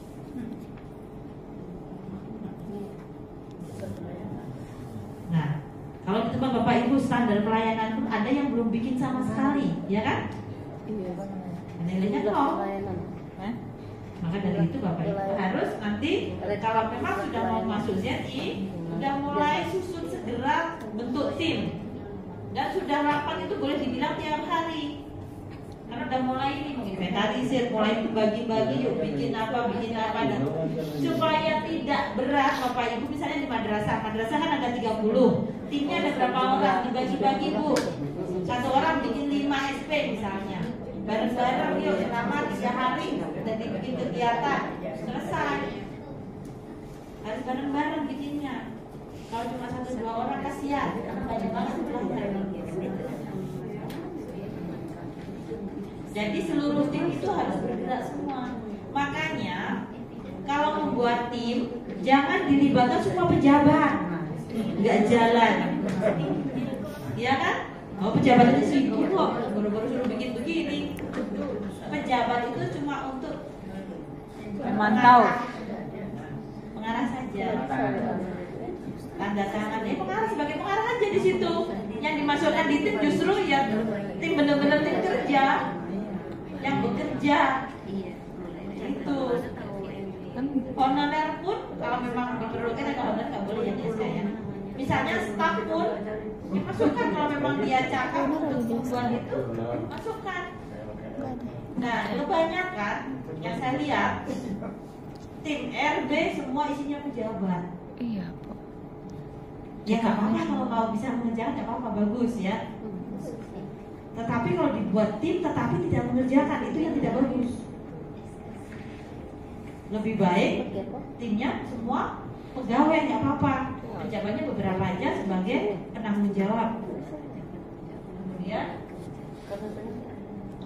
Nah, kalau di tempat Bapak Ibu standar pelayanan pun ada yang belum bikin sama sekali, ya kan? Nilainya 0. Maka dari itu Bapak Ibu harus nanti kalau memang sudah mau masuk ZI, sudah mulai susun segera bentuk tim. Dan sudah rapat itu boleh dibilang tiap hari. Karena udah mulai ini menginventarisir, mulai bagi-bagi yuk bikin apa dan supaya tidak berat Bapak Ibu. Misalnya di madrasah kan ada 30, timnya ada berapa orang, dibagi-bagi Bu. Satu orang bikin 5 SP misalnya. Bareng-bareng yuk selama 3 hari jadi bikin kegiatan selesai. Harus bareng-bareng bikinnya. Kalau cuma 1-2 orang kasihan, karena banyak banget belajar. Jadi seluruh tim itu harus bergerak semua. Makanya kalau membuat tim jangan dilibatkan semua pejabat, nggak jalan, ya kan? Oh pejabat itu sibuk kok, baru-baru suruh bikin begini. Pejabat itu cuma untuk memantau, mengarah saja. Tanda tangan, pengarah sebagai pengarah aja di situ. Yang dimasukkan di tim justru yang tim benar-benar tim kerja, yang bekerja. Itu. Honorer pun kalau memang diperlukan ada honorer nggak boleh jadi SK ya. Misalnya staf pun dimasukkan kalau memang dia cakap untuk membuat itu masukkan. Nah kebanyakan yang saya lihat tim RB semua isinya pejabat. Iya, Pak. Ya nggak apa-apa kalau mau bisa mengerjakan nggak apa-apa, bagus ya. Tetapi kalau dibuat tim tetapi tidak mengerjakan itu yang tidak bagus. Lebih baik timnya semua pegawai nggak apa-apa, pejabatnya beberapa aja sebagai penanggung jawab. Kemudian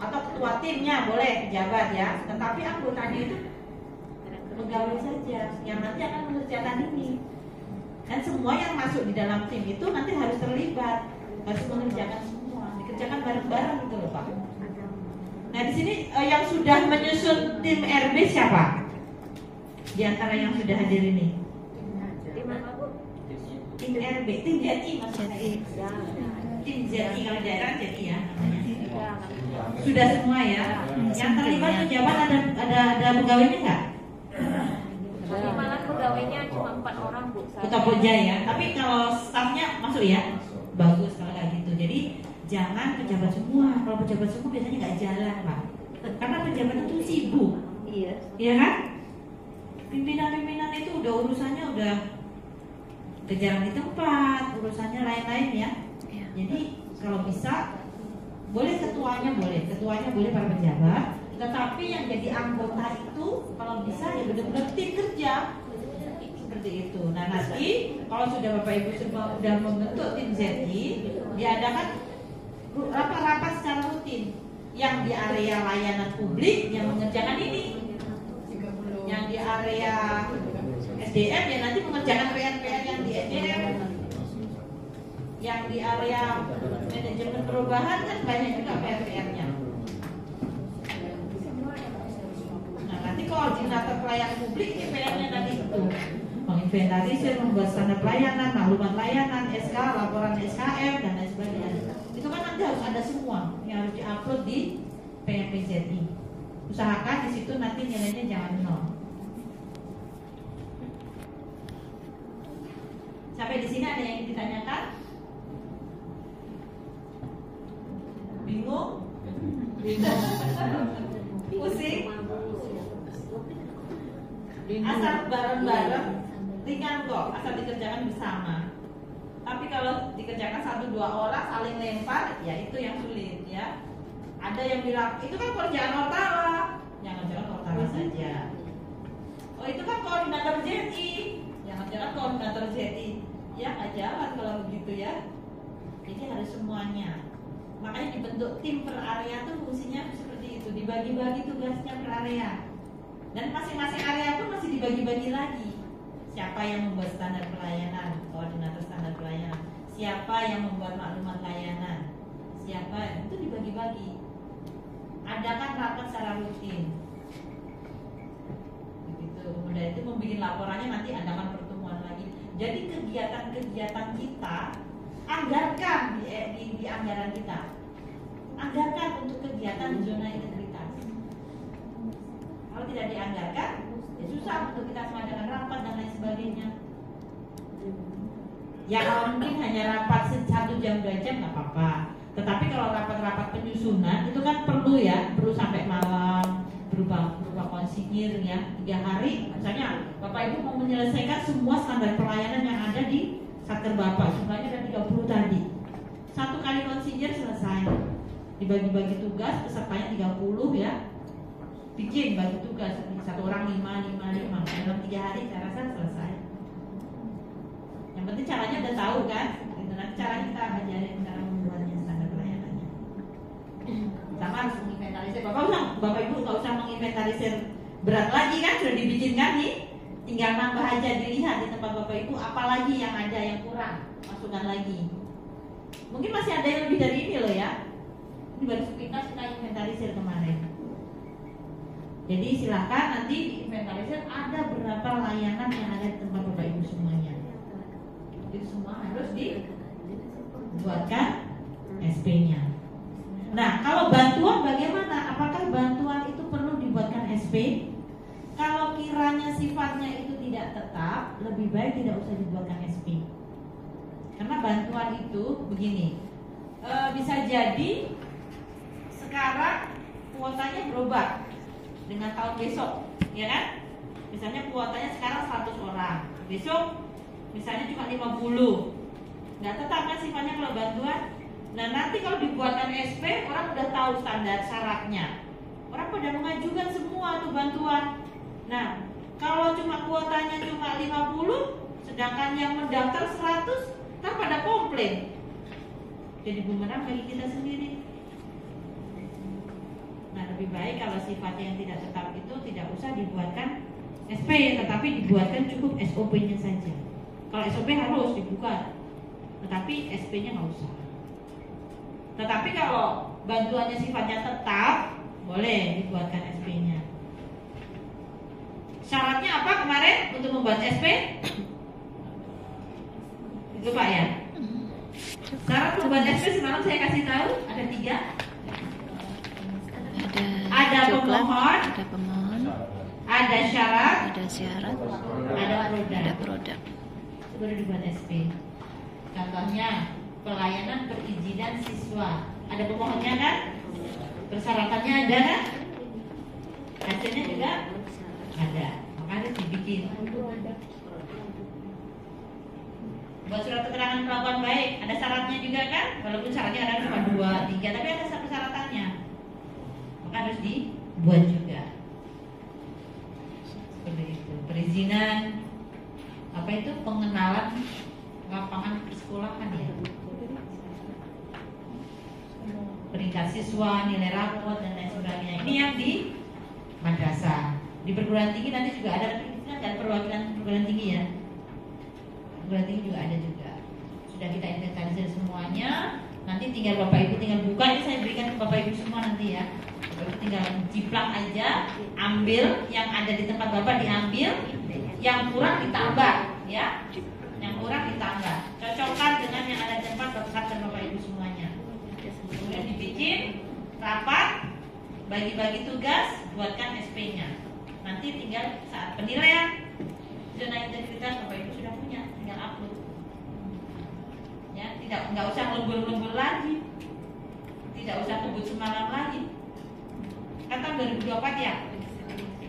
atau ketua timnya boleh pejabat ya, tetapi anggotanya itu pegawai saja yang nanti akan mengerjakan ini. Dan semua yang masuk di dalam tim itu nanti harus terlibat, harus mengerjakan semua, dikerjakan bareng-bareng gitu loh Pak. Nah di sini yang sudah menyusun tim RB siapa? Di antara yang sudah hadir ini? Tim apa Bu? Tim RB, tim ZI maksudnya. Tim ZI kalau daerah ZI ya namanya. Sudah semua ya. Yang terlibat pejabat ada pegawainya nggak? Tapi malah pegawainya cuma 4 orang Bu. Kota Pokja ya. Tapi kalau stafnya masuk ya, bagus kalau kayak gitu. Jadi jangan pejabat semua. Kalau pejabat semua biasanya nggak jalan Pak. Karena pejabat itu sibuk. Iya. Iya kan? Pimpinan-pimpinan itu udah urusannya udah kejarang di tempat, urusannya lain-lain ya. Iya. Jadi kalau bisa boleh ketuanya boleh para pejabat, tetapi yang jadi anggota itu kalau bisa ya benar-benar tim kerja seperti itu. Nah nanti kalau sudah Bapak Ibu semua sudah membentuk tim ZI, diadakan rapat-rapat secara rutin yang di area layanan publik yang mengerjakan ini, yang di area SDM ya nanti mengerjakan PR-PR yang di SDM, yang di area manajemen perubahan kan banyak juga PR-PR-nya. Nah nanti koordinator seperti IPN-nya tadi itu. Menginventarisir, membuat standar pelayanan, maklumat layanan, SK, laporan SKM dan lain sebagainya. Itu kan nanti harus ada semua yang harus diupload di PMPZI. Usahakan di situ nanti nilainya jangan 0. Sampai di sini ada yang ditanyakan? Bingung? Pusing? Asal bareng-bareng ringan kok, asal dikerjakan bersama. Tapi kalau dikerjakan 1-2 orang saling lempar, ya itu yang sulit ya. Ada yang bilang itu kan pekerjaan Ortala, jangan-jangan Ortala saja. Oh itu kan koordinator JI, jangan-jangan koordinator JI. Ya nggak jalan kalau begitu ya. Jadi harus semuanya. Makanya dibentuk tim per area tuh fungsinya seperti itu, dibagi-bagi tugasnya per area. Dan masing-masing area tuh masih dibagi-bagi lagi. Siapa yang membuat standar pelayanan, koordinator standar pelayanan. Siapa yang membuat maklumat layanan. Siapa, itu dibagi-bagi. Adakan rapat secara rutin. Begitu. Kemudian itu membuat laporannya, nanti adakan pertemuan lagi. Jadi kegiatan-kegiatan kita anggarkan di anggaran kita. Anggarkan untuk kegiatan zona integritas. Kalau tidak dianggarkan, ya susah untuk kita mengadakan rapat dan lain sebagainya. Ya kalau mungkin hanya rapat 1 jam 2 jam nggak apa-apa. Tetapi kalau rapat-rapat penyusunan itu kan perlu ya, perlu sampai malam, berupa konsinyir ya, 3 hari. Misalnya Bapak Ibu mau menyelesaikan semua standar pelayanan yang ada di Satker Bapak, jumlahnya ada 30 tadi. 1 kali konsinyir selesai. Dibagi-bagi tugas, pesertanya 30 ya. Bikin bagi tugas, 1 orang 5. Dalam 3 hari saya rasa selesai. Yang penting caranya udah tahu kan? Nanti caranya kita ajarin cara membuatnya standar pelayanannya. Sama harus menginventarisir. Bapak Ibu nggak usah menginventarisir berat lagi kan, sudah dibikinkan nih. Tinggal nambah aja, dilihat di tempat Bapak Ibu apalagi yang ada yang kurang, masukkan lagi. Mungkin masih ada yang lebih dari ini loh ya. Ini baru sepintas kita inventarisir kemarin. Jadi silakan nanti di inventarisir ada berapa layanan yang ada di tempat Bapak Ibu semuanya. Itu semua harus dibuatkan SP-nya. Nah, kalau bantuan bagaimana? Apakah bantuan itu perlu dibuatkan SP? Kalau kiranya sifatnya itu tidak tetap, lebih baik tidak usah dibuatkan SP. Karena bantuan itu begini, bisa jadi sekarang kuotanya berubah dengan tahun besok, ya kan? Misalnya kuotanya sekarang 100 orang, besok misalnya cuma 50. Nggak tetap kan sifatnya kalau bantuan. Nah nanti kalau dibuatkan SP, orang udah tahu standar syaratnya. Orang pada mengajukan semua tuh bantuan. Nah kalau cuma kuotanya cuma 50, sedangkan yang mendaftar 100, kan pada komplain. Jadi bumerang bagi kita sendiri. Nah lebih baik kalau sifatnya yang tidak tetap itu tidak usah dibuatkan SP, tetapi dibuatkan cukup SOP-nya saja. Kalau SOP harus dibuka, tetapi SP-nya nggak usah. Tetapi kalau bantuannya sifatnya tetap, boleh dibuatkan SP-nya. Syaratnya apa kemarin untuk membuat SP? Itu Pak ya. Syarat membuat SP semalam saya kasih tahu ada 3. Ada pemohon, ada syarat, ada produk. Baru dibuat SP. Contohnya pelayanan perizinan siswa. Ada pemohonnya kan? Persyaratannya ada kan? Hasilnya juga ada. Maka harus dibikin. Buat surat keterangan kelakuan baik, ada syaratnya juga kan? Walaupun syaratnya ada cuma 2, 3, tapi ada persyaratannya. Maka harus dibuat juga. Seperti itu. Perizinan apa itu, pengenalan lapangan persekolahan ya, peringkat siswa, nilai rapot dan lain sebagainya. Ini yang di madrasah. Di perguruan tinggi nanti juga ada, dan perwakilan perguruan tinggi ya. Perguruan tinggi juga ada juga. Sudah kita inventarisir semuanya. Nanti tinggal Bapak Ibu tinggal buka. Ini saya berikan ke Bapak Ibu semua nanti ya. Bapak tinggal jiplak aja, ambil yang ada di tempat Bapak diambil, yang kurang ditambah, ya. Yang kurang ditambah. Cocokkan dengan yang ada di tempat Bapak dan Bapak Ibu semuanya. Kemudian dibikin rapat, bagi-bagi tugas, buatkan SP-nya. Nanti tinggal saat penilaian zona integritas Bapak Ibu sudah punya, tinggal upload. Ya, nggak usah lembur-lembur lagi, tidak usah kebut semalam lagi. Kata 2024 ya,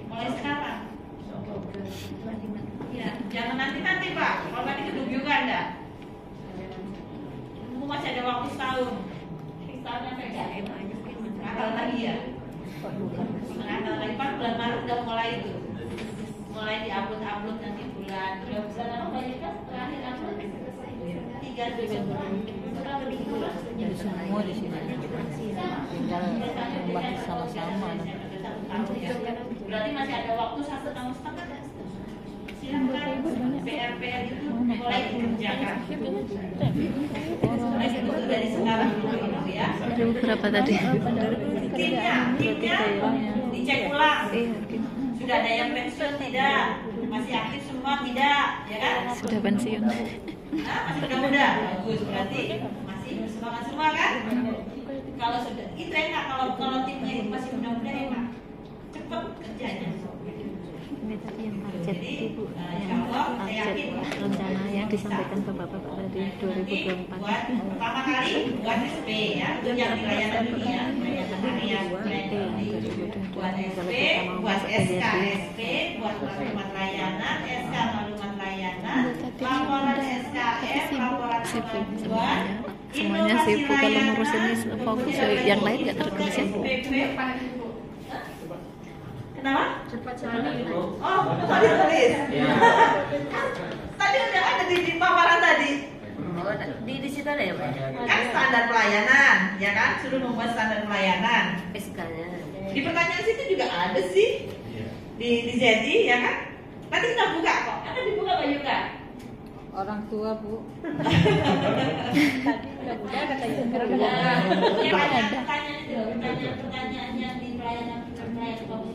mulai sekarang. Ya, jangan nanti Pak, kalau nanti kedua juga Anda. Masih ada waktu setahun. Setahun apa ya? Akal lagi ya. Akal lagi 4 bulan Maret udah mulai itu. Mulai diupload nanti bulan apa banyak kan terakhir upload 3 Desember. Semua di sini. Tinggal membahas sama-sama. Berarti masih ada waktu 1 tahun setengah. Silakan PR itu mulai dikerjakan. Mulai dari sekarang dulu ya. Ada beberapa tadi. Timnya dicek ulang. Sudah ada yang pensiun tidak? Masih aktif semua tidak? Ya kan? Sudah pensiun. Nah, masih muda-muda. Bagus, berarti masih semangat semua kan? Kalau sudah itu enak, kalau timnya itu masih muda-muda enak. Cepat kerjanya. Ini tadi yang target Jadi, Ibu, insya yang Allah, saya yakin rencana yang disampaikan Bapak-Bapak tadi nanti 2024. buat pertama kali buat SP ya, itu yang dilayanan dulu ya, layanan harian buat SP, buat SKSP, buat maklumat layanan, SK maklumat layanan, laporan SKF, laporan kemampuan, Semuanya sibuk kalau ngurusin ini fokus, yang lain nggak terkesan. Kenapa? Oh, tadi tulis. Tadi udah ada di paparan tadi. Di situ ada ya, Pak? Kan standar pelayanan, ya kan? Suruh membuat standar pelayanan. SK-nya. Di pertanyaan situ juga ada sih. Di jadi, ya kan? Nanti kita buka kok. Ada dibuka Pak Yuka? Orang tua, Bu. Tadi mudah-mudah katanya Yang ada pertanyaan yang di pelayanan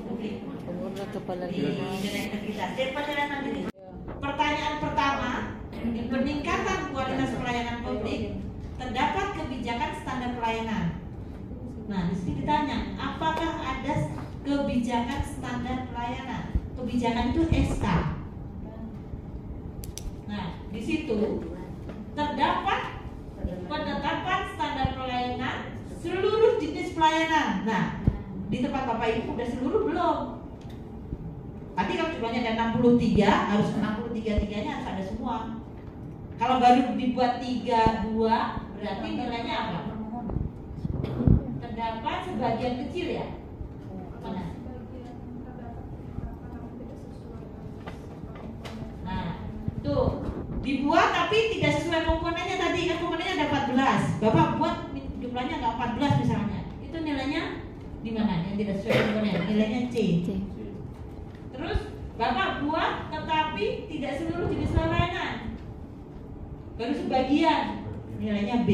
publik. Umur kepala Di integritas. Penilaian ini. Pertanyaan pertama, di peningkatan kualitas pelayanan publik terdapat kebijakan standar pelayanan. Nah, di sini ditanya, apakah ada kebijakan standar pelayanan? Kebijakan itu SK. Nah, di situ terdapat penetapan standar pelayanan seluruh jenis pelayanan. Nah, di tempat Bapak Ibu udah seluruh belum? Tadi kalau jumlahnya ada 63, harus 63-tiganya harus ada semua. Kalau baru dibuat 32, berarti nilainya apa? Terdapat sebagian kecil ya? Mana? Nah, tuh dibuat tapi tidak sesuai komponennya tadi, kan komponennya ada 14. Bapak buat jumlahnya nggak 14 misalnya. Itu nilainya di mana? Yang tidak sesuai komponen, nilainya C. Terus Bapak buat tetapi tidak seluruh jenis pelayanan, baru sebagian, nilainya B.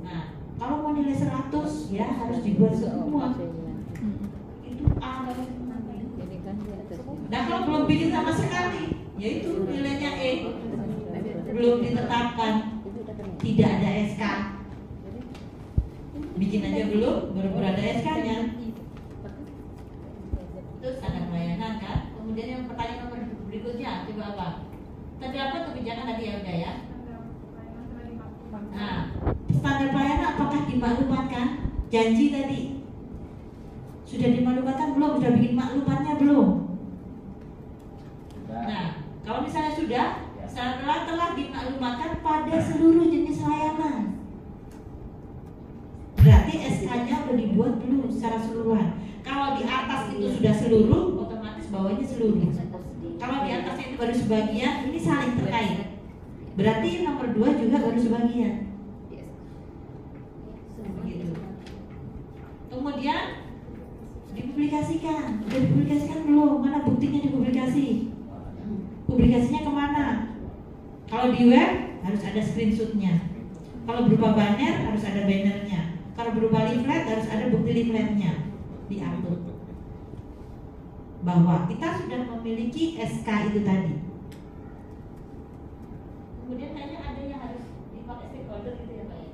Nah, kalau mau nilai 100 ya harus dibuat semua. Itu A. Nah, kalau belum bikin sama sekali, yaitu nilainya E, belum ditetapkan, tidak ada SK. Bikin aja belum, baru ada SK-nya. Terus ada pelayanan kan. Kemudian yang pertanyaan nomor berikutnya coba apa? Tadi apa kebijakan tadi ya udah ya? Nah, standar pelayanan apakah dimaklumatkan? Janji tadi sudah dimaklumatkan belum? Sudah bikin maklumatnya belum? Nah, kalau misalnya sudah, telah dimaklumatkan pada seluruh jenis layanan, berarti SK-nya udah dibuat belum secara keseluruhan. Kalau di atas itu sudah seluruh, otomatis bawahnya seluruh. Kalau di atasnya itu baru sebagian, ini saling terkait. Berarti nomor 2 juga baru sebagian. Begitu. Kemudian dipublikasikan. Sudah dipublikasikan belum? Mana buktinya dipublikasi? Publikasinya kemana? Kalau di web harus ada screenshotnya. Kalau berupa banner harus ada bannernya. Kalau berupa leaflet harus ada bukti leafletnya diatur bahwa kita sudah memiliki SK itu tadi. Kemudian kayaknya ada yang harus dipakai stakeholder gitu ya Pak ya?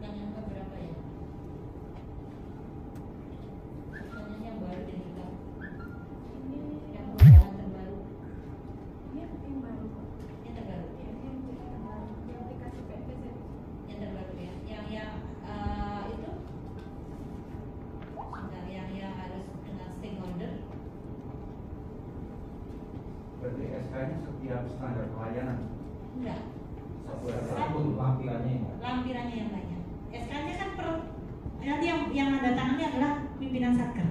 Yang berapa ya? Pertanyaan yang baru dari kita. Ini yang perubahan terbaru. Ini yang baru kok. Yang terbaru. Yang aplikasi PPZ. Yang terbaru ya. Yang itu sebentar, yang harus dengan stakeholder. Berarti SK-nya setiap standar pelayanan. Enggak. Satu lampirannya. Lampirannya yang banyak. SK-nya kan nanti yang menandatangani adalah pimpinan satker.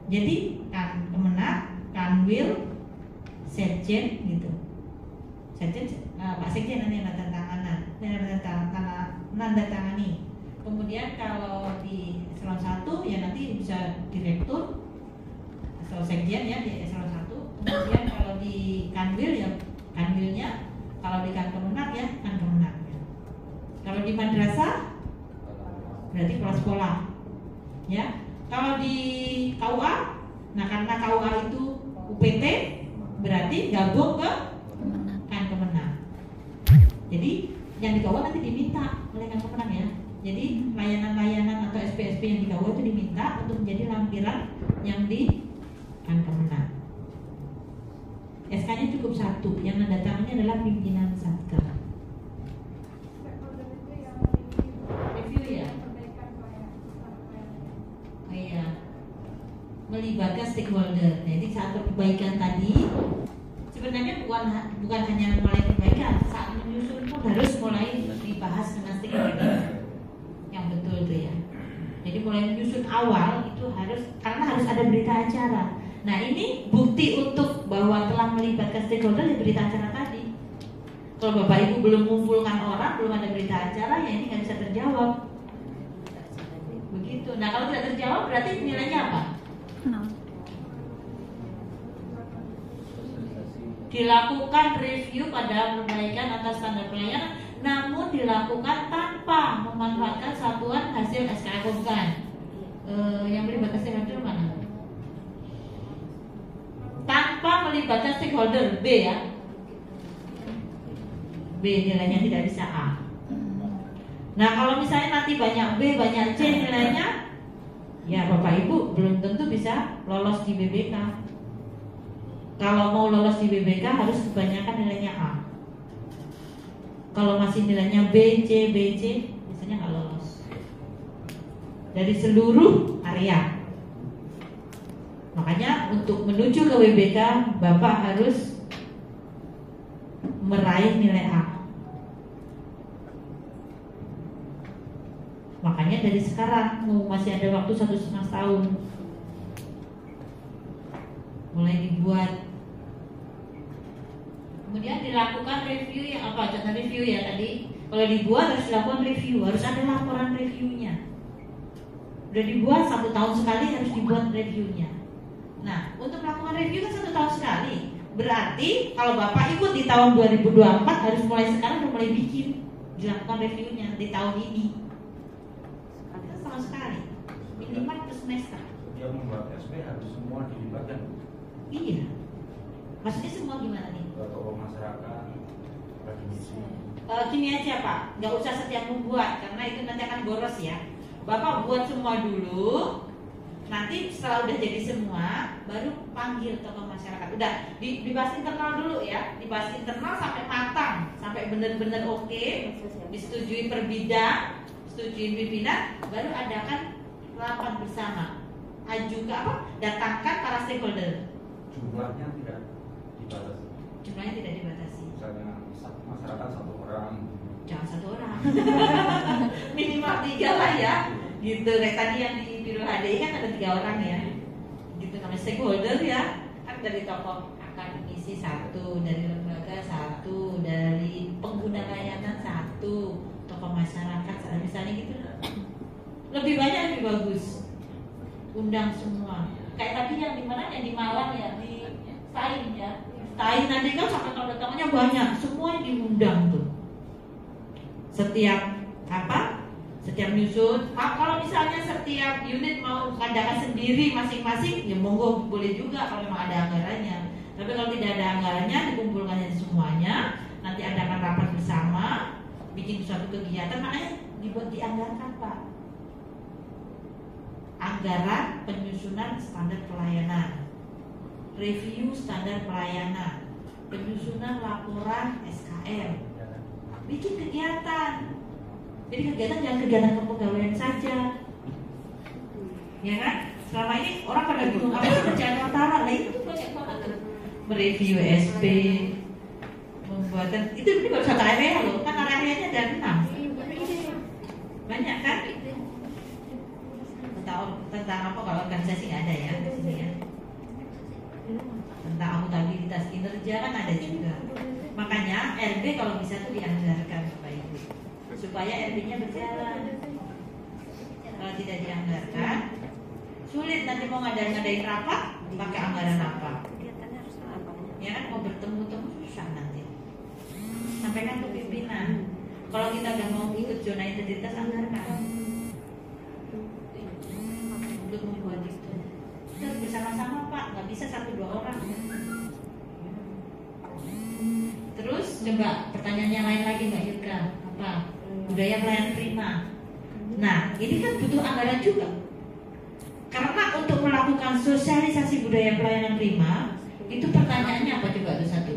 Jadi kan Kemenak, Kanwil, Sekjen gitu. Sekjen Pak Sekjen nanti yang menandatangani. Kemudian kalau di eselon 1 ya nanti bisa direktur atau sekjen ya di eselon 1. Kemudian kalau di Kanwil ya Kanwilnya, kalau di Kemenak ya Kemenak. Kalau di madrasah berarti kepala sekolah. Ya. Kalau di KUA, nah karena KUA itu UPT berarti gabung ke Kemenak. Jadi yang di KUA nanti diminta oleh Kemenak ya. Jadi layanan-layanan atau SP-SP yang di KUA itu diminta untuk menjadi lampiran yang di Kemenak. SK-nya cukup satu, yang menandatangani adalah pimpinan satker. Stakeholder itu yang Review ya? perbaikan pelayanan. Oh iya, melibatkan stakeholder. Jadi saat perbaikan tadi sebenarnya bukan hanya mulai perbaikan, saat menyusun pun harus mulai dibahas dengan stakeholder. Yang betul itu ya. Jadi mulai menyusun awal itu harus, karena harus ada berita acara. Nah ini bukti untuk bahwa telah melibatkan stakeholder di berita acara tadi. Kalau Bapak Ibu belum mengumpulkan orang, belum ada berita acara, ya ini nggak bisa terjawab. Begitu. Nah kalau tidak terjawab berarti nilainya apa? Dilakukan review pada perbaikan atas standar pelayanan, namun dilakukan tanpa memanfaatkan satuan hasil SKA bukan. Yang melibatkan stakeholder mana? Tanpa melibatkan stakeholder, B ya. B nilainya tidak bisa A. Nah kalau misalnya nanti banyak B, banyak C nilainya, ya Bapak Ibu belum tentu bisa lolos di BBK. Kalau mau lolos di BBK harus kebanyakan nilainya A. Kalau masih nilainya B, C, biasanya nggak lolos. Dari seluruh area. Makanya untuk menuju ke WBK Bapak harus meraih nilai A. Makanya dari sekarang masih ada waktu 1,5 tahun mulai dibuat. Kemudian dilakukan review yang apa? Contoh review ya tadi. Kalau dibuat harus dilakukan review, harus ada laporan reviewnya. Udah dibuat 1 tahun sekali harus dibuat reviewnya. Nah, untuk melakukan review kan 1 tahun sekali. Berarti kalau Bapak ikut di tahun 2024 harus mulai sekarang udah mulai bikin, dilakukan reviewnya di tahun ini. Itu setahun sekali, minimal ke semester. Yang membuat SP harus semua dilibatkan. Iya. Maksudnya semua gimana nih? Tokoh masyarakat, akademisi. Gini aja Pak, nggak usah setiap membuat karena itu nanti akan boros ya. Bapak buat semua dulu. Nanti setelah udah jadi semua, baru panggil tokoh masyarakat. Udah dibahas internal dulu ya, dibahas internal sampai matang, sampai benar-benar oke, disetujui per bidang, setujui pimpinan, baru adakan rapat bersama. Ajukan apa? Datangkan para stakeholder. Jumlahnya tidak dibatasi. Jumlahnya tidak dibatasi. Misalnya masyarakat 1 orang. Jangan 1 orang. Minimal 3 lah ya. Gitu kayak tadi yang di Biro HDI kan ada 3 orang ya. Gitu namanya stakeholder ya. Kan dari tokoh akademisi 1, dari lembaga 1, dari pengguna layanan 1, tokoh masyarakat misalnya gitu. Lebih banyak lebih bagus. Undang semua. Kayak tadi yang di mana? Yang di Malang ya, di Stain ya. Stain nanti kan sampai tamu-tamunya banyak, semua diundang tuh. Setiap Setiap nyusun, kalau misalnya setiap unit mau mengadakan sendiri masing-masing, ya monggo boleh juga kalau memang ada anggarannya. Tapi kalau tidak ada anggarannya, dikumpulkan semuanya, nanti adakan rapat bersama, bikin suatu kegiatan, makanya dibuat dianggarkan Pak. Anggaran penyusunan standar pelayanan, review standar pelayanan, penyusunan laporan SKM, bikin kegiatan. Jadi kegiatan jangan kegiatan kepegawaian saja, ya kan? Selama ini orang pada bingung apa sih kerjaan Notara, nah itu tuh banyak banget tuh. Mereview SP, membuatan itu ini baru satu area loh, kan areanya ada 6, banyak kan? Tentang apa kalau organisasi nggak ada ya di sini ya. Tentang akuntabilitas kinerja kan ada juga. Makanya RB kalau bisa tuh dianggarkan Bapak Ibu, supaya RB-nya berjalan. Kalau tidak dianggarkan, sulit nanti mau ngadain rapat pakai anggaran apa? Ya kan mau bertemu susah nanti. Sampaikan ke pimpinan. Kalau kita nggak mau ikut zona integritas, anggarkan. Untuk membuat itu kita bersama-sama Pak, nggak bisa 1-2 orang. Terus coba pertanyaannya lain lagi Mbak Yurka, apa? Budaya pelayanan prima. Nah ini kan butuh anggaran juga, karena untuk melakukan sosialisasi budaya pelayanan prima itu pertanyaannya apa coba tuh satu?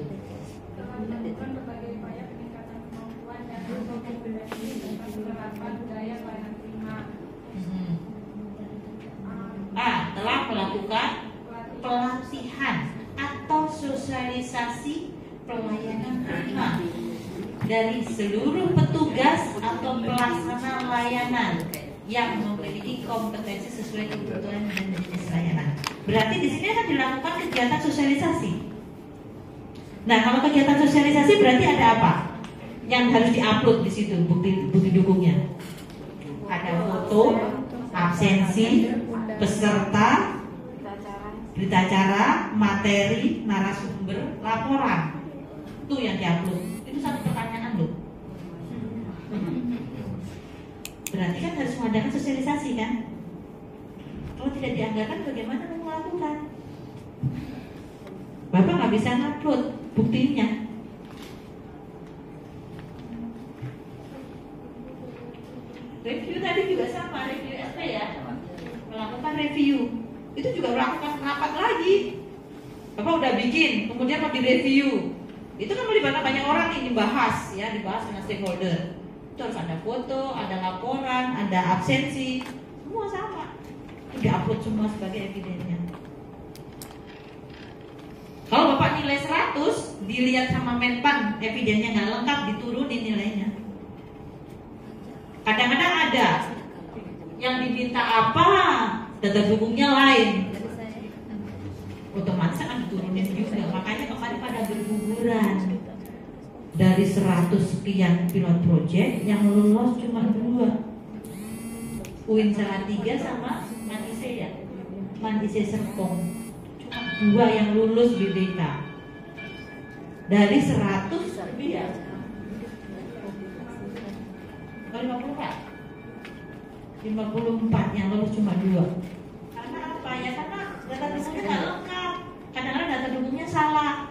Melakukan berbagai upaya peningkatan kemampuan dan kompetensi dalam penerapan budaya pelayanan prima. Telah melakukan pelatihan atau sosialisasi pelayanan prima dari seluruh petugas atau pelaksana layanan yang memiliki kompetensi sesuai kebutuhan dan jenis layanan. Berarti di sini akan dilakukan kegiatan sosialisasi. Nah, kalau kegiatan sosialisasi berarti ada apa? Yang harus diupload di situ bukti dukungnya. Ada foto, absensi, peserta, berita acara, materi, narasumber, laporan. Itu yang diupload. Itu satu pertanyaan loh. Berarti kan harus mengadakan sosialisasi kan? Kalau tidak dianggarkan bagaimana mau melakukan? Bapak nggak bisa ngupload buktinya. Review tadi juga sama, review SP ya. Melakukan review itu juga melakukan rapat lagi. Bapak udah bikin, kemudian mau direview. Itu kan melibatkan banyak orang ini dibahas dengan stakeholder. Itu harus ada foto, ada laporan, ada absensi, semua sama. Itu diupload semua sebagai evidennya. Kalau Bapak nilai 100, dilihat sama Menpan evidennya nggak lengkap, diturunin nilainya. Kadang-kadang ada yang diminta apa, data dukungnya lain, otomatis akan diturunin juga. Makanya kemarin pada berguguran dari 100 sekian pilot project yang lulus cuma 2, UIN Salatiga sama Mandise Serpong, cuma 2 yang lulus BDK dari 100 lebih ya. 54 yang lulus cuma 2. Karena apa ya? Karena data dukungnya nggak lengkap. Kadang-kadang data dukungnya salah,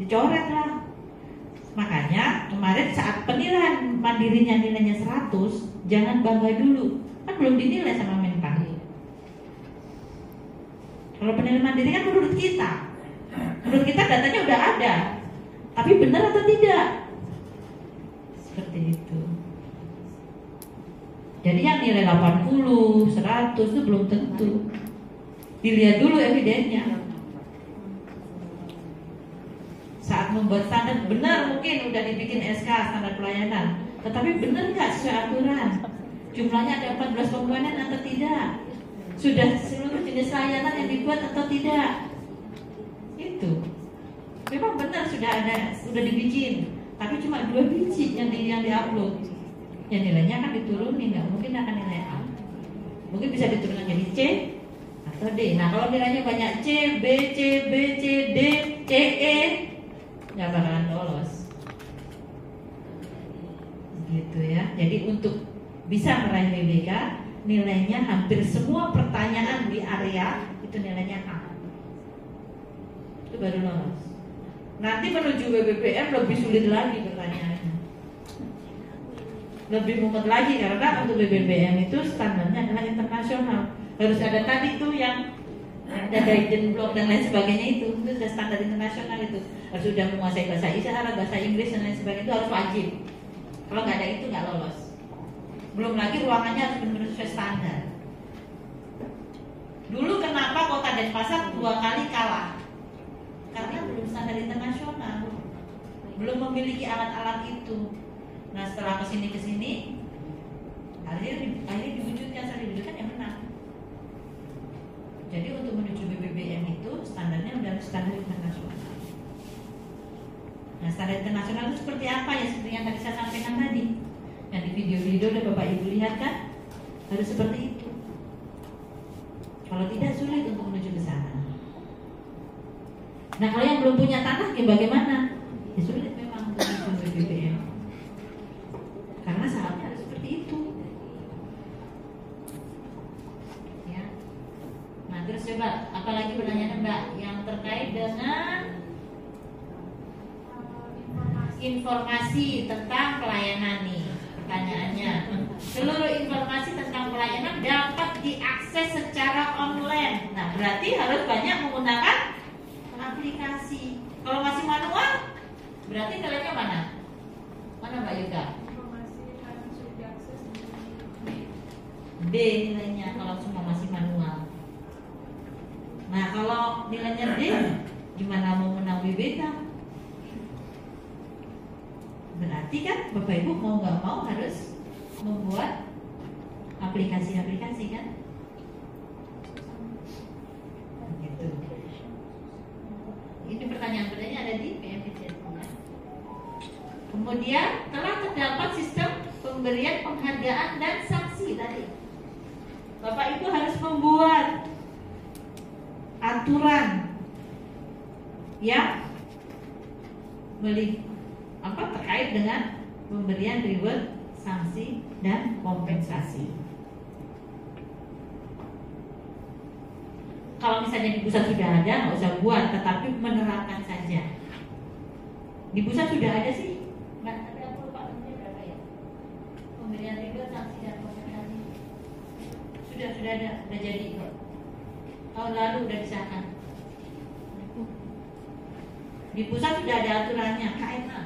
dicoret lah. Makanya kemarin saat penilaian mandirinya nilainya 100, jangan bangga dulu, kan belum dinilai sama Menpan. Kalau penilaian mandiri kan menurut kita datanya udah ada, tapi benar atau tidak? Seperti itu. Jadi yang nilai 80, 100 itu belum tentu. Dilihat dulu evidennya. Saat membuat standar benar, mungkin udah dibikin SK standar pelayanan, tetapi benar nggak sesuai aturan? Jumlahnya ada 14 komponen atau tidak? Sudah seluruh jenis layanan yang dibuat atau tidak? Itu memang benar sudah dibikin, tapi cuma 2 biji yang diupload. Yang nilainya akan diturunin, nggak mungkin akan nilai A. Mungkin bisa diturunkan jadi C atau D. Nah kalau nilainya banyak C, B, C, B, C, D, C, E, nggak bakalan lolos. gitu ya. Jadi untuk bisa meraih WBK nilainya hampir semua pertanyaan di area itu nilainya A. Itu baru lolos. Nanti menuju WBPM lebih sulit lagi pertanyaannya, lebih mumet lagi karena untuk WBPM itu standarnya adalah internasional. Harus ada tadi tuh yang ada guidance block dan lain sebagainya, itu sudah standar internasional, itu harus sudah menguasai bahasa isyarat, bahasa Inggris dan lain sebagainya, itu harus wajib. Kalau nggak ada itu nggak lolos. Belum lagi ruangannya harus benar-benar sesuai standar. Dulu kenapa Kota Denpasar 2 kali kalah? Karena belum standar internasional, belum memiliki alat-alat itu. Nah setelah kesini akhirnya diwujudkan, saya diwujudkan yang menang. Jadi untuk menuju BBBM itu standarnya udah standar internasional. Nah standar internasional itu seperti apa ya? Seperti yang tadi saya sampaikan tadi, yang di video-video udah Bapak Ibu lihat kan, harus seperti itu. Kalau tidak sulit untuk menuju ke sana. Nah kalau yang belum punya tanah ya bagaimana? Ya sulit memang untuk menuju BBBM. Karena syaratnya harus seperti itu. Ya. Nah terus coba, apalagi pertanyaan Mbak yang terkait dengan informasi tentang pelayanan nih. Pertanyaannya, seluruh informasi tentang pelayanan dapat diakses secara online. Nah berarti harus banyak menggunakan aplikasi. Kalau masih manual, berarti nilainya mana? Mana Mbak Yuka? B nilainya kalau semua masih manual. Nah kalau nilainya D, gimana mau menang WBK? Berarti kan Bapak Ibu mau nggak mau harus membuat aplikasi-aplikasi kan? Gitu. Ini pertanyaan-pertanyaan ada di PMPC. Kemudian telah terdapat sistem pemberian penghargaan dan sanksi tadi. Bapak Ibu harus membuat aturan yang terkait dengan pemberian reward, sanksi dan kompensasi. Kalau misalnya di pusat sudah ada, nggak usah buat, tetapi menerapkan saja. Di pusat sudah ada sih, nggak ada, aku lupa berapa ya? Pemberian reward, sanksi dan kompensasi sudah ada, sudah jadi kok. Tahun lalu udah disahkan. Di pusat sudah ada aturannya, KMA